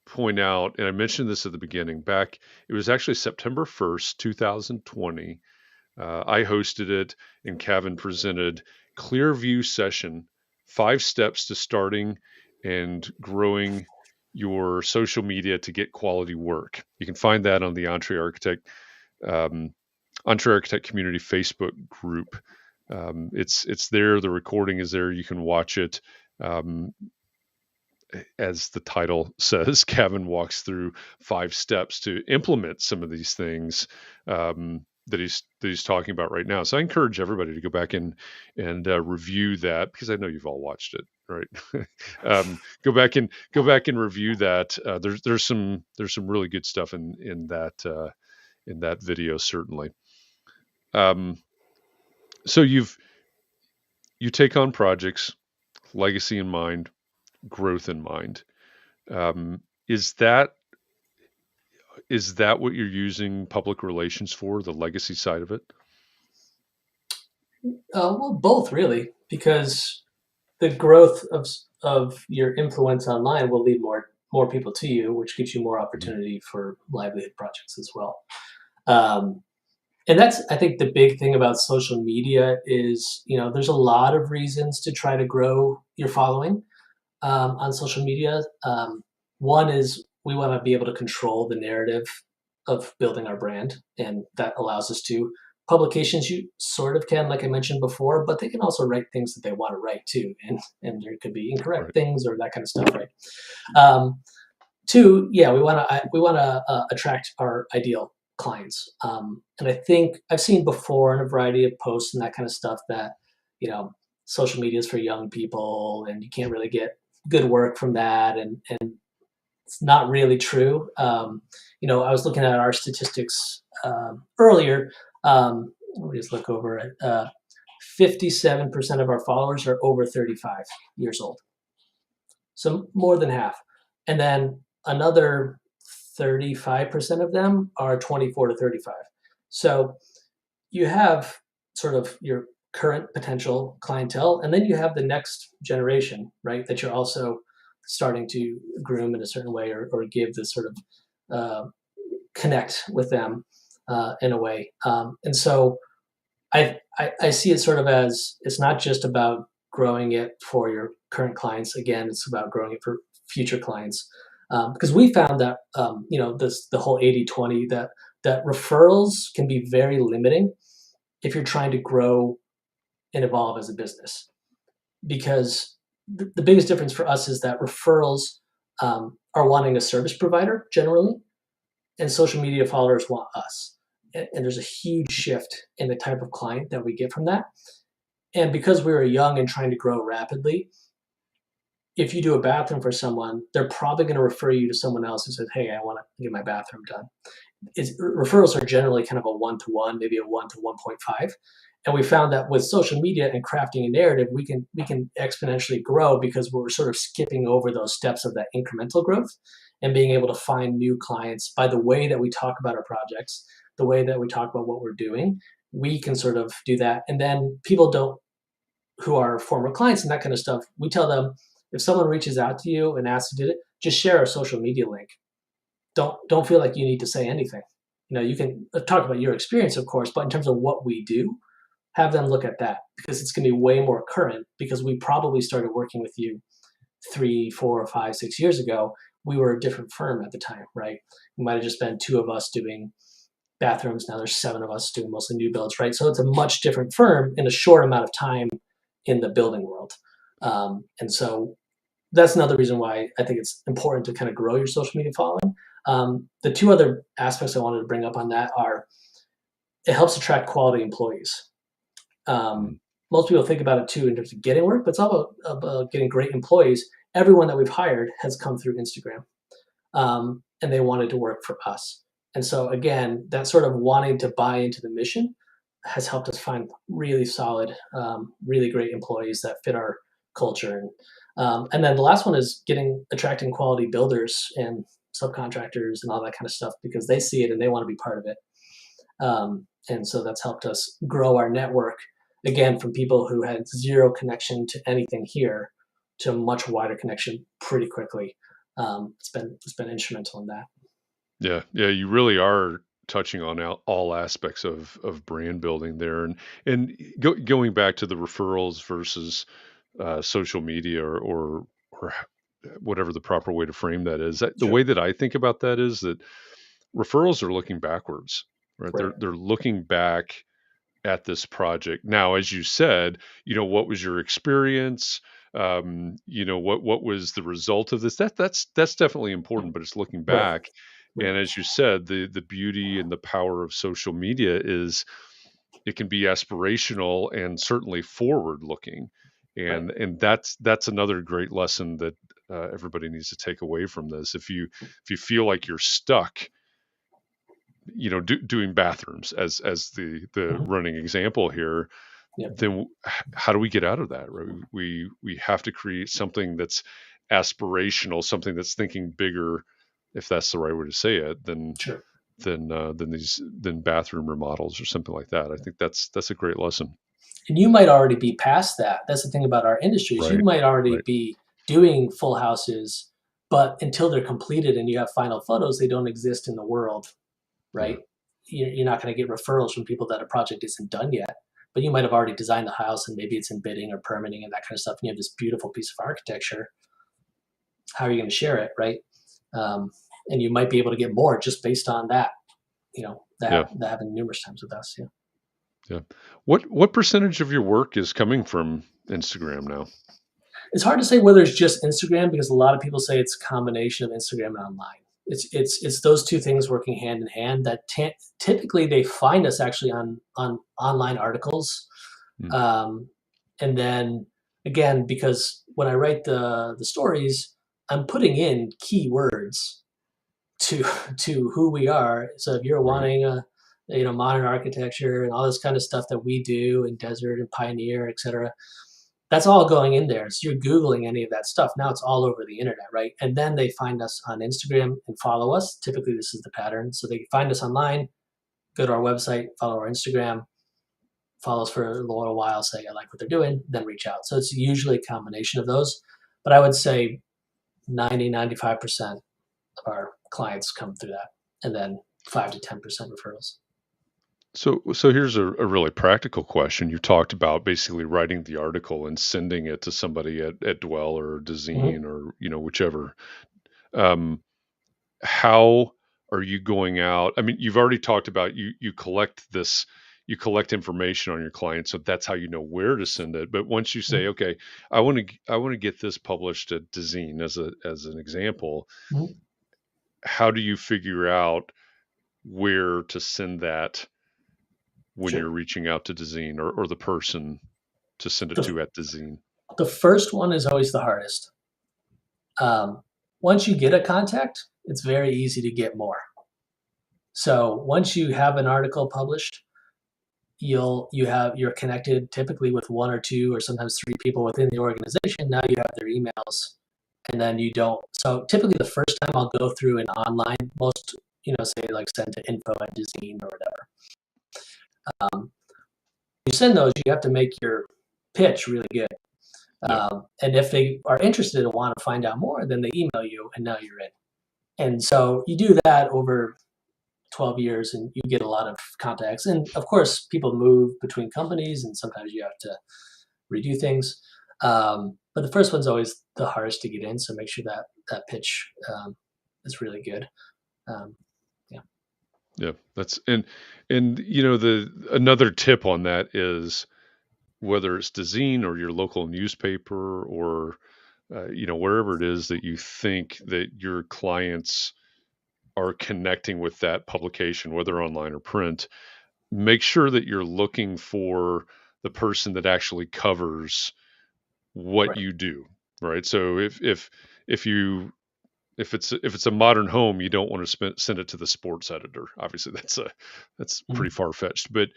point out, and I mentioned this at the beginning, it was actually September 1st, 2020. I hosted it, and Cavin presented Clearview Session, 5 steps to starting and growing your social media to get quality work. You can find that on the Entre Architect Community Facebook group. It's there. The recording is there. You can watch it. As the title says, Cavin walks through 5 steps to implement some of these things that he's talking about right now. So I encourage everybody to go back and review that, because I know you've all watched it, right? Go back and review that. There's some really good stuff in that video, certainly. So you take on projects, legacy in mind, growth in mind. Is that what you're using public relations for, the legacy side of it? Well, both really, because the growth of your influence online will lead more people to you, which gives you more opportunity for livelihood projects as well. And that's, I think, the big thing about social media is, there's a lot of reasons to try to grow your following on social media. One is we want to be able to control the narrative of building our brand, and that allows us to. Publications, you sort of can, like I mentioned before, but they can also write things that they want to write too, and there could be incorrect things or that kind of stuff, right? Two, yeah, we want to attract our ideal clients, and I think I've seen before in a variety of posts and that kind of stuff that social media is for young people, and you can't really get good work from that, and it's not really true. I was looking at our statistics earlier. Let me just look over it. 57% of our followers are over 35 years old. So more than half. And then another 35% of them are 24 to 35. So you have sort of your current potential clientele, and then you have the next generation, right, that you're also starting to groom in a certain way, or give this sort of connect with them in a way. And so I see it sort of as, it's not just about growing it for your current clients. Again, it's about growing it for future clients. Because we found that, the whole 80-20, that referrals can be very limiting if you're trying to grow and evolve as a business. Because the biggest difference for us is that referrals are wanting a service provider generally, and social media followers want us. And there's a huge shift in the type of client that we get from that. And because we were young and trying to grow rapidly, if you do a bathroom for someone, they're probably going to refer you to someone else who says, hey, I want to get my bathroom done. Referrals are generally kind of a 1-to-1, maybe a 1 to 1.5. And we found that with social media and crafting a narrative, we can exponentially grow, because we're sort of skipping over those steps of that incremental growth and being able to find new clients by the way that we talk about our projects, the way that we talk about what we're doing. We can sort of do that. And then people who are former clients and that kind of stuff, we tell them, if someone reaches out to you and asks you to do it, just share our social media link. Don't feel like you need to say anything. You can talk about your experience, of course, but in terms of what we do, have them look at that, because it's going to be way more current, because we probably started working with you 3, 4, 5, 6 years ago. We were a different firm at the time, right? We might have just been 2 of us doing bathrooms. Now there's 7 of us doing mostly new builds, right? So it's a much different firm in a short amount of time in the building world. And so that's another reason why I think it's important to kind of grow your social media following. The 2 other aspects I wanted to bring up on that are, it helps attract quality employees. Most people think about it too in terms of getting work, but it's all about getting great employees. everyone that we've hired has come through Instagram, and they wanted to work for us. And so again, that sort of wanting to buy into the mission has helped us find really solid, really great employees that fit our culture. And then the last one is attracting quality builders and subcontractors and all that kind of stuff, because they see it and they want to be part of it. And so that's helped us grow our network, again, from people who had zero connection to anything here to a much wider connection pretty quickly. It's been instrumental in that. Yeah, you really are touching on all aspects of brand building there, and going back to the referrals versus social media or whatever the proper way to frame that is. The Sure. way that I think about that is that referrals are looking backwards, right? Right. They're looking back at this project. Now, as you said, what was your experience? What was the result of this? That's definitely important, but it's looking Right. back. And as you said, the beauty and the power of social media is it can be aspirational and certainly forward looking. Right. And that's another great lesson that everybody needs to take away from this. If you feel like you're stuck, doing bathrooms as the Mhm. running example here, Yep. then how do we get out of that? Right? We have to create something that's aspirational, something that's thinking bigger, if that's the right way to say it, than Sure. than bathroom remodels or something like that. I think that's a great lesson. And you might already be past that. That's the thing about our industry is you Right. might already Right. be doing full houses, but until they're completed and you have final photos, they don't exist in the world, right? You're not going to get referrals from people that a project isn't done yet, but you might have already designed the house and maybe it's in bidding or permitting and that kind of stuff. And you have this beautiful piece of architecture. How are you going to share it, right? And you might be able to get more just based on that. That happened numerous times with us. Yeah. Yeah. What percentage of your work is coming from Instagram now? It's hard to say whether it's just Instagram, because a lot of people say it's a combination of Instagram and online. It's those two things working hand in hand. That typically they find us actually on online articles, Mm. and then again, because when I write the stories, I'm putting in keywords to who we are. So if you're Right. wanting modern architecture and all this kind of stuff that we do in Desert and Pioneer, et cetera, that's all going in there. So you're Googling any of that stuff. Now it's all over the internet, right? And then they find us on Instagram and follow us. Typically, this is the pattern. So they find us online, go to our website, follow our Instagram, follow us for a little while, say, I like what they're doing, then reach out. So it's usually a combination of those. But I would say 95% of our clients come through that. And then 5 to 10% referrals. So here's a really practical question. You talked about basically writing the article and sending it to somebody at Dwell or Dezeen or whichever. How are you going out? I mean, you've already talked about you collect information on your clients, so that's how you know where to send it. But once you say, okay, I want to get this published at Dezeen as an example, Mhm. how do you figure out where to send that when Sure. you're reaching out to Dezeen or the person to send it to at Dezeen? The first one is always the hardest. Once you get a contact, it's very easy to get more. So once you have an article published, you're connected typically with one or two or sometimes three people within the organization. Now you have their emails, and then you don't. So typically the first time I'll go through an online, most say like send to info@Dezeen or whatever. You send those, you have to make your pitch really good. And if they are interested and want to find out more, then they email you, and now you're in. And so you do that over 12 years, and you get a lot of contacts. And of course, people move between companies, and sometimes you have to redo things. But the first one's always the hardest to get in, so make sure that pitch is really good. Yeah, that's and the another tip on that is whether it's Dezeen or your local newspaper or wherever it is that you think that your clients are connecting with that publication, whether online or print, make sure that you're looking for the person that actually covers what Right. you do. right? So if it's a modern home, you don't want to send it to the sports editor. Obviously, that's pretty far fetched. But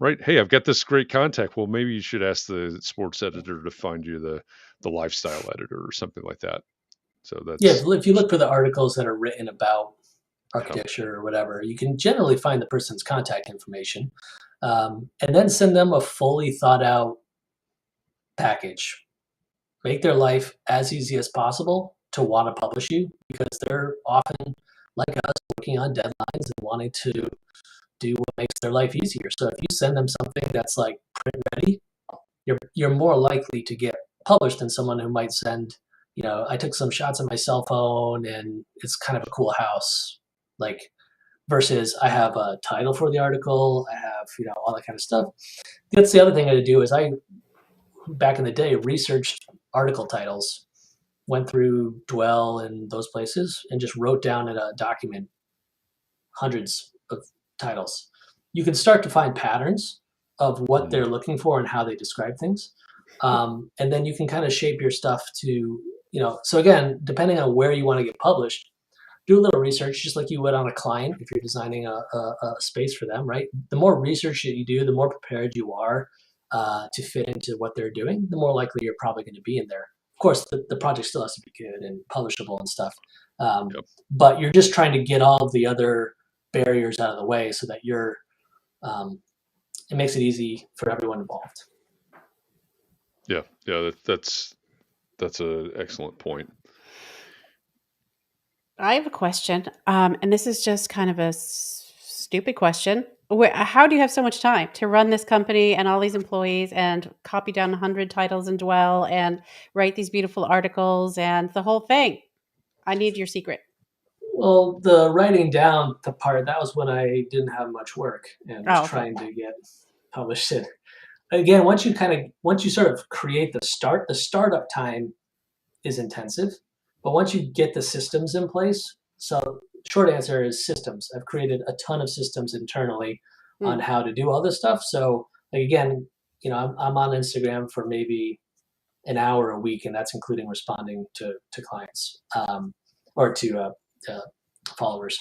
right, hey, I've got this great contact. Well, maybe you should ask the sports editor to find you the lifestyle editor or something like that. So Yeah, that's if you look for the articles that are written about yeah, architecture or whatever, you can generally find the person's contact information, and then send them a fully thought out package. Make their life as easy as possible to want to publish you, because they're often like us, working on deadlines and wanting to do what makes their life easier. So if you send them something that's like print ready, you're more likely to get published than someone who might send, I took some shots on my cell phone and it's kind of a cool house, like, versus I have a title for the article, I have, all that kind of stuff. That's the other thing I do is back in the day, researched article titles, went through Dwell and those places, and just wrote down in a document hundreds of titles. You can start to find patterns of what they're looking for and how they describe things. And then you can kind of shape your stuff to, so again, depending on where you want to get published, do a little research, just like you would on a client if you're designing a space for them, right? The more research that you do, the more prepared you are to fit into what they're doing, the more likely you're probably going to be in there. Of course, the project still has to be good and publishable and stuff. yep. But you're just trying to get all of the other barriers out of the way so that it makes it easy for everyone involved. Yeah, that's an excellent point. I have a question, and this is just kind of a stupid question. How do you have so much time to run this company and all these employees and copy down 100 titles in Dwell and write these beautiful articles and the whole thing? I need your secret. Well, the writing down the part, that was when I didn't have much work and was Oh, okay. trying to get published it. Again, once you sort of create the startup time is intensive. But once you get the systems in place, so short answer is systems. I've created a ton of systems internally on how to do all this stuff. So like, again, I'm on Instagram for maybe an hour a week, and that's including responding to clients or to followers.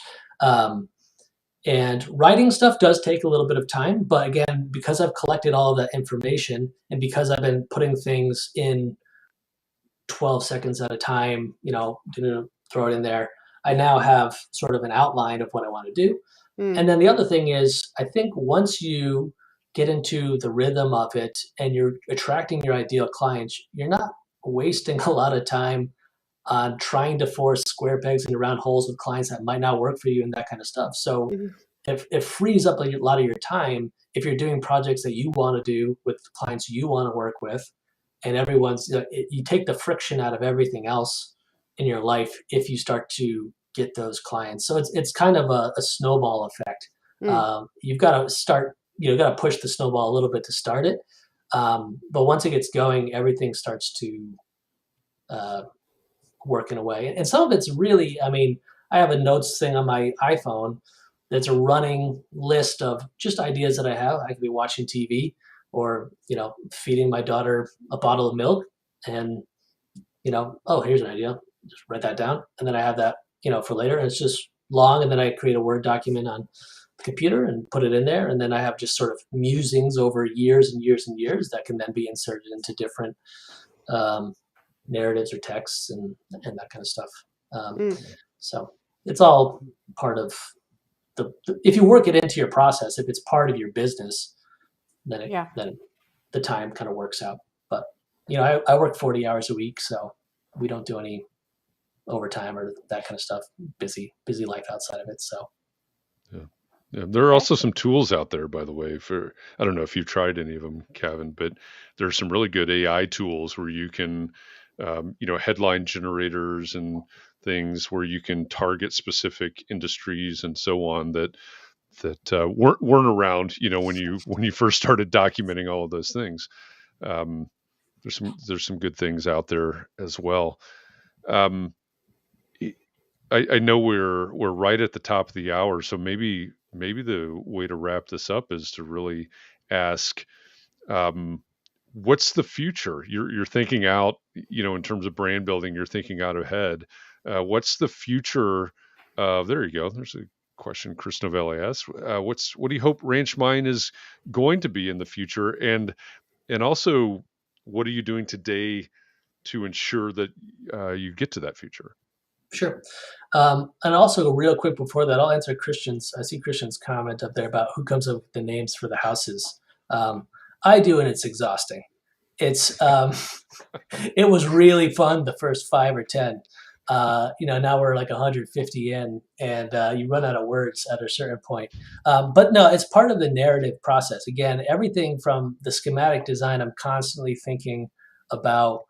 And writing stuff does take a little bit of time, but again, because I've collected all of that information and because I've been putting things in 12 seconds at a time, throw it in there, I now have sort of an outline of what I want to do. And then the other thing is, I think once you get into the rhythm of it and you're attracting your ideal clients, you're not wasting a lot of time on trying to force square pegs into round holes with clients that might not work for you and that kind of stuff. So it frees up a lot of your time if you're doing projects that you want to do with clients you want to work with, and you take the friction out of everything else in your life if you start to get those clients. So it's kind of a snowball effect. You've got to push the snowball a little bit to start it. But once it gets going, everything starts to work in a way. And some of it's really, I have a notes thing on my iPhone that's a running list of just ideas that I have. I could be watching TV or, feeding my daughter a bottle of milk and, oh, here's an idea. Just write that down. And then I have that, for later. And it's just long. And then I create a Word document on the computer and put it in there. And then I have just sort of musings over years and years and years that can then be inserted into different narratives or texts and that kind of stuff. So it's all part of if you work it into your process, if it's part of your business, then then the time kind of works out. But I work 40 hours a week, so we don't do any overtime or that kind of stuff. Busy life outside of it. So yeah, there are also some tools out there, by the way, I don't know if you've tried any of them, Cavin, but there's some really good AI tools where you can headline generators and things where you can target specific industries and so on that weren't around, when you first started documenting all of those things. There's some good things out there as well. I know we're right at the top of the hour, so maybe the way to wrap this up is to really ask, what's the future? You're thinking out, in terms of brand building, you're thinking out ahead. What's the future of, there you go. There's a question Chris Novelli asked. What do you hope Ranch Mine is going to be in the future? And also, what are you doing today to ensure that you get to that future? Sure. And also, real quick before that, I'll answer Christian's. I see Christian's comment up there about who comes up with the names for the houses. I do, and it's exhausting. It's it was really fun the first 5 or 10. Now we're like 150 in, and you run out of words at a certain point. But no, it's part of the narrative process. Again, everything from the schematic design, I'm constantly thinking about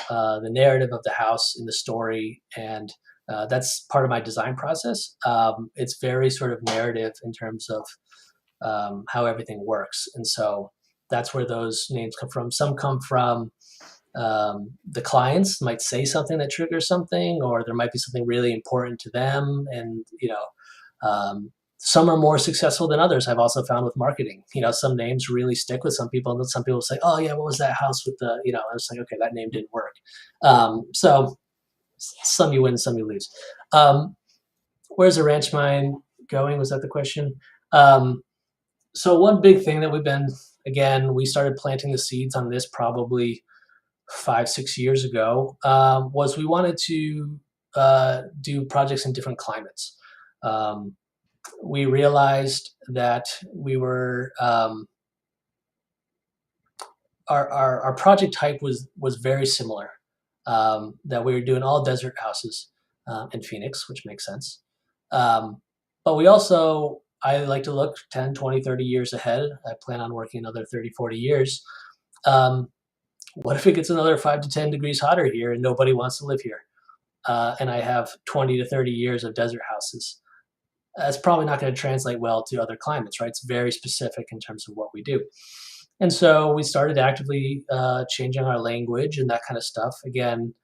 the narrative of the house in the story, and that's part of my design process. It's very sort of narrative in terms of how everything works, and so that's where those names come from. Some come from the clients might say something that triggers something, or there might be something really important to them, and some are more successful than others. I've also found with marketing, some names really stick with some people, and then some people say, "Oh yeah, what was that house with the?" I was like, "Okay, that name didn't work." So some you win, some you lose. Where's the ranch mine going? Was that the question? So one big thing that we started planting the seeds on this probably 5-6 years ago, was we wanted to do projects in different climates. We realized that we were our project type was very similar. That we were doing all desert houses in Phoenix, which makes sense. But I like to look 10, 20, 30 years ahead. I plan on working another 30, 40 years. What if it gets another 5 to 10 degrees hotter here and nobody wants to live here? And I have 20 to 30 years of desert houses. That's probably not going to translate well to other climates, right? It's very specific in terms of what we do. And so we started actively changing our language and that kind of stuff. Again,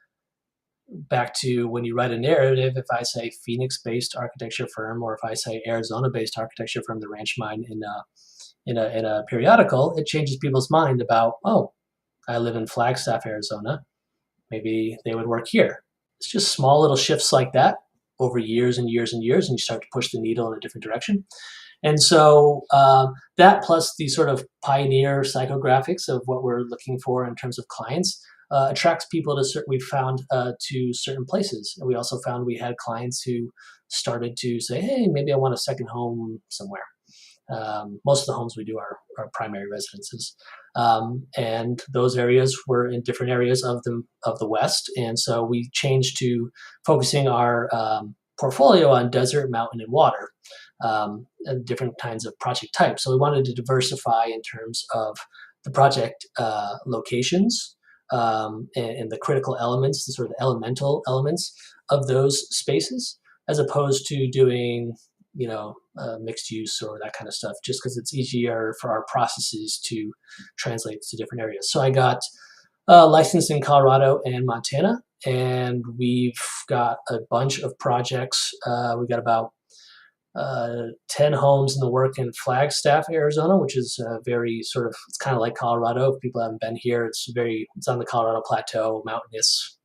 back to when you write a narrative, if I say Phoenix-based architecture firm, or if I say Arizona-based architecture firm, the Ranch Mine in a periodical, it changes people's mind about, oh, I live in Flagstaff, Arizona. Maybe they would work here. It's just small little shifts like that over years and years and years, and you start to push the needle in a different direction. And so that plus the sort of pioneer psychographics of what we're looking for in terms of clients attracts people we found to certain places. And we also found we had clients who started to say, hey, maybe I want a second home somewhere. Most of the homes we do are primary residences. And those areas were in different areas of the West. And so we changed to focusing our portfolio on desert, mountain, and water, and different kinds of project types. So we wanted to diversify in terms of the project locations and the critical elements, the sort of elemental elements of those spaces, as opposed to doing mixed use or that kind of stuff, just because it's easier for our processes to translate to different areas. So I got licensed in Colorado and Montana, and we've got a bunch of projects. We got about 10 homes in the work in Flagstaff, Arizona, which is very sort of, it's kind of like Colorado. If people haven't been here, it's on the Colorado Plateau, mountainous,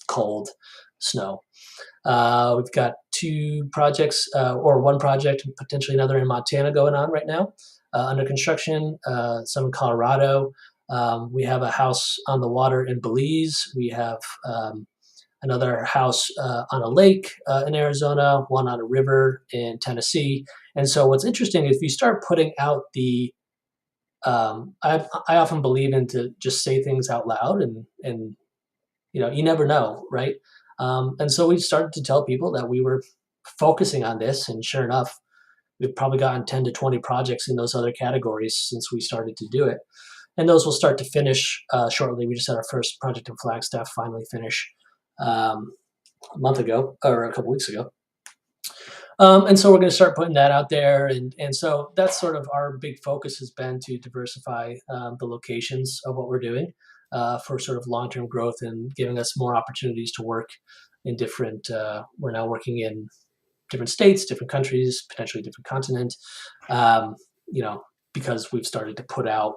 cold, snow. We've got 2 projects, or 1 project, potentially another in Montana going on right now, under construction, some in Colorado. We have a house on the water in Belize. We have another house on a lake in Arizona, one on a river in Tennessee. And so what's interesting is if you start putting out I often believe in to just say things out loud, and you never know, right? And so we started to tell people that we were focusing on this, and sure enough, we've probably gotten 10 to 20 projects in those other categories since we started to do it. And those will start to finish shortly. We just had our first project in Flagstaff finally finish a month ago, or a couple weeks ago. And so we're going to start putting that out there. And so that's sort of our big focus has been to diversify the locations of what we're doing for sort of long-term growth and giving us more opportunities to work in different, we're now working in different states, different countries, potentially different continent, because we've started to put out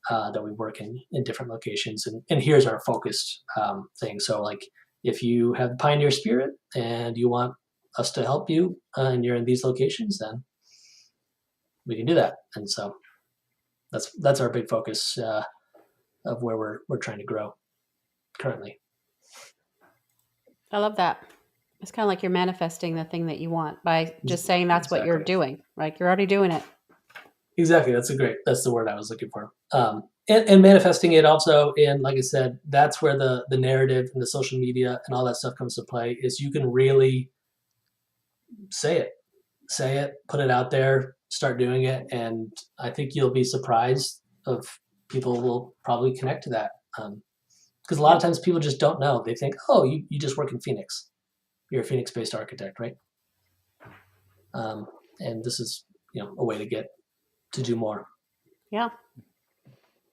that we work in different locations. And here's our focused thing. So like if you have pioneer spirit and you want us to help you and you're in these locations, then we can do that. And so that's our big focus of where we're trying to grow currently. I love that. It's kind of like you're manifesting the thing that you want by just saying that's what you're doing. Like you're already doing it. Exactly. That's the word I was looking for. And manifesting it also, and like I said, that's where the narrative and the social media and all that stuff comes to play, is you can really say it, put it out there, start doing it. And I think you'll be surprised of people will probably connect to that. Because a lot of times people just don't know. They think, oh, you just work in Phoenix. You're a Phoenix-based architect, right? And this is, a way to get to do more. Yeah.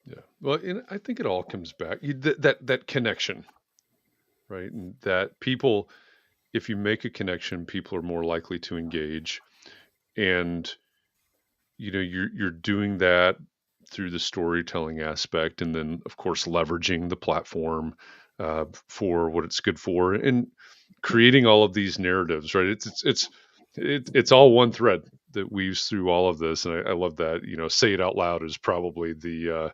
Yeah. Well, and I think it all comes back that connection, right? And that people, if you make a connection, people are more likely to engage, and you're doing that through the storytelling aspect, and then of course leveraging the platform for what it's good for, and creating all of these narratives, right? It's all one thread that weaves through all of this, and I love that. Say it out loud is probably the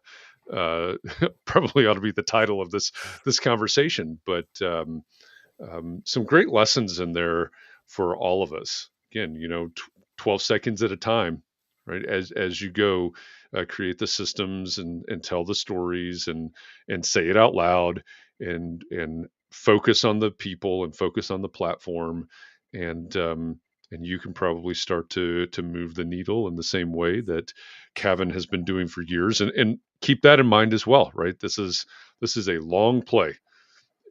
probably ought to be the title of this conversation, but some great lessons in there for all of us. Again, 12 seconds at a time, right? As you go, create the systems and tell the stories and say it out loud and focus on the people and focus on the platform, and you can probably start to move the needle in the same way that Cavin has been doing for years, and keep that in mind as well, right? This is a long play,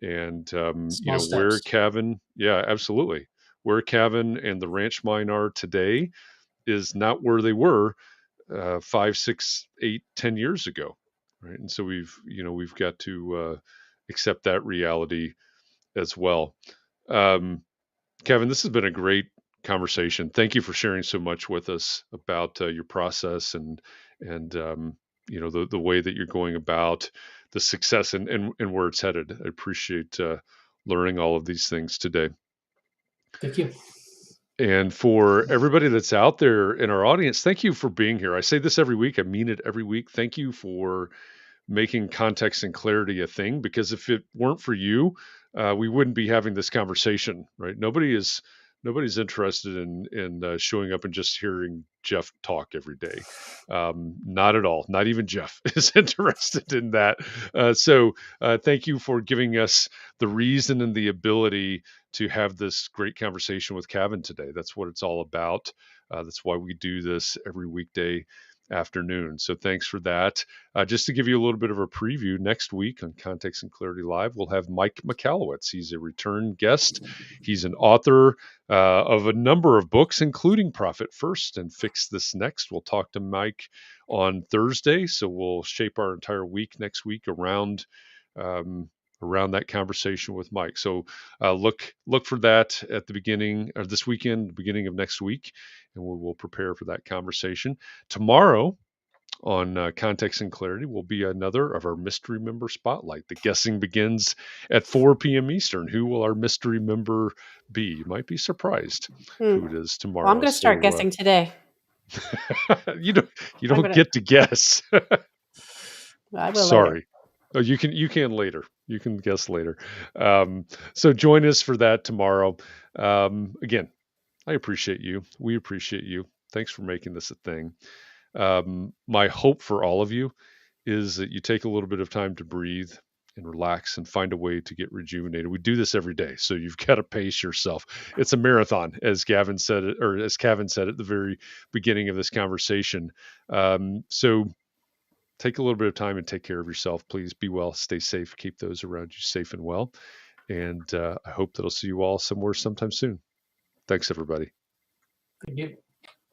and where Cavin, yeah, absolutely, where Cavin and the Ranch Mine are today is not where they were 5, 6, 8, 10 years ago, right? And so we've got to accept that reality as well. Cavin, this has been a great conversation. Thank you for sharing so much with us about your process and the way that you're going about the success and where it's headed. I appreciate learning all of these things today. Thank you. And for everybody that's out there in our audience, thank you for being here. I say this every week. I mean it every week. Thank you for making context and clarity a thing, because if it weren't for you, we wouldn't be having this conversation, right? Nobody's interested in showing up and just hearing Jeff talk every day. Not at all. Not even Jeff is interested in that. So thank you for giving us the reason and the ability to have this great conversation with Cavin today. That's what it's all about. That's why we do this every weekday afternoon. So thanks for that. Just to give you a little bit of a preview, next week on Context and Clarity Live, we'll have Mike Michalowicz. He's a return guest. He's an author of a number of books, including Profit First and Fix This Next. We'll talk to Mike on Thursday. So we'll shape our entire week next week around that conversation with Mike. So look for that at the beginning of this weekend, beginning of next week, and we will prepare for that conversation. Tomorrow on Context and Clarity will be another of our mystery member spotlight. The guessing begins at 4 p.m. Eastern. Who will our mystery member be? You might be surprised who it is tomorrow. Well, I'm going to start guessing today. You don't get to guess. I will. Sorry. Later. Oh, you can later. You can guess later. So join us for that tomorrow. Again, I appreciate you. We appreciate you. Thanks for making this a thing. My hope for all of you is that you take a little bit of time to breathe and relax and find a way to get rejuvenated. We do this every day, so you've got to pace yourself. It's a marathon, as Cavin said at the very beginning of this conversation. So take a little bit of time and take care of yourself. Please be well, stay safe, keep those around you safe and well. And I hope that I'll see you all somewhere sometime soon. Thanks, everybody. Thank you.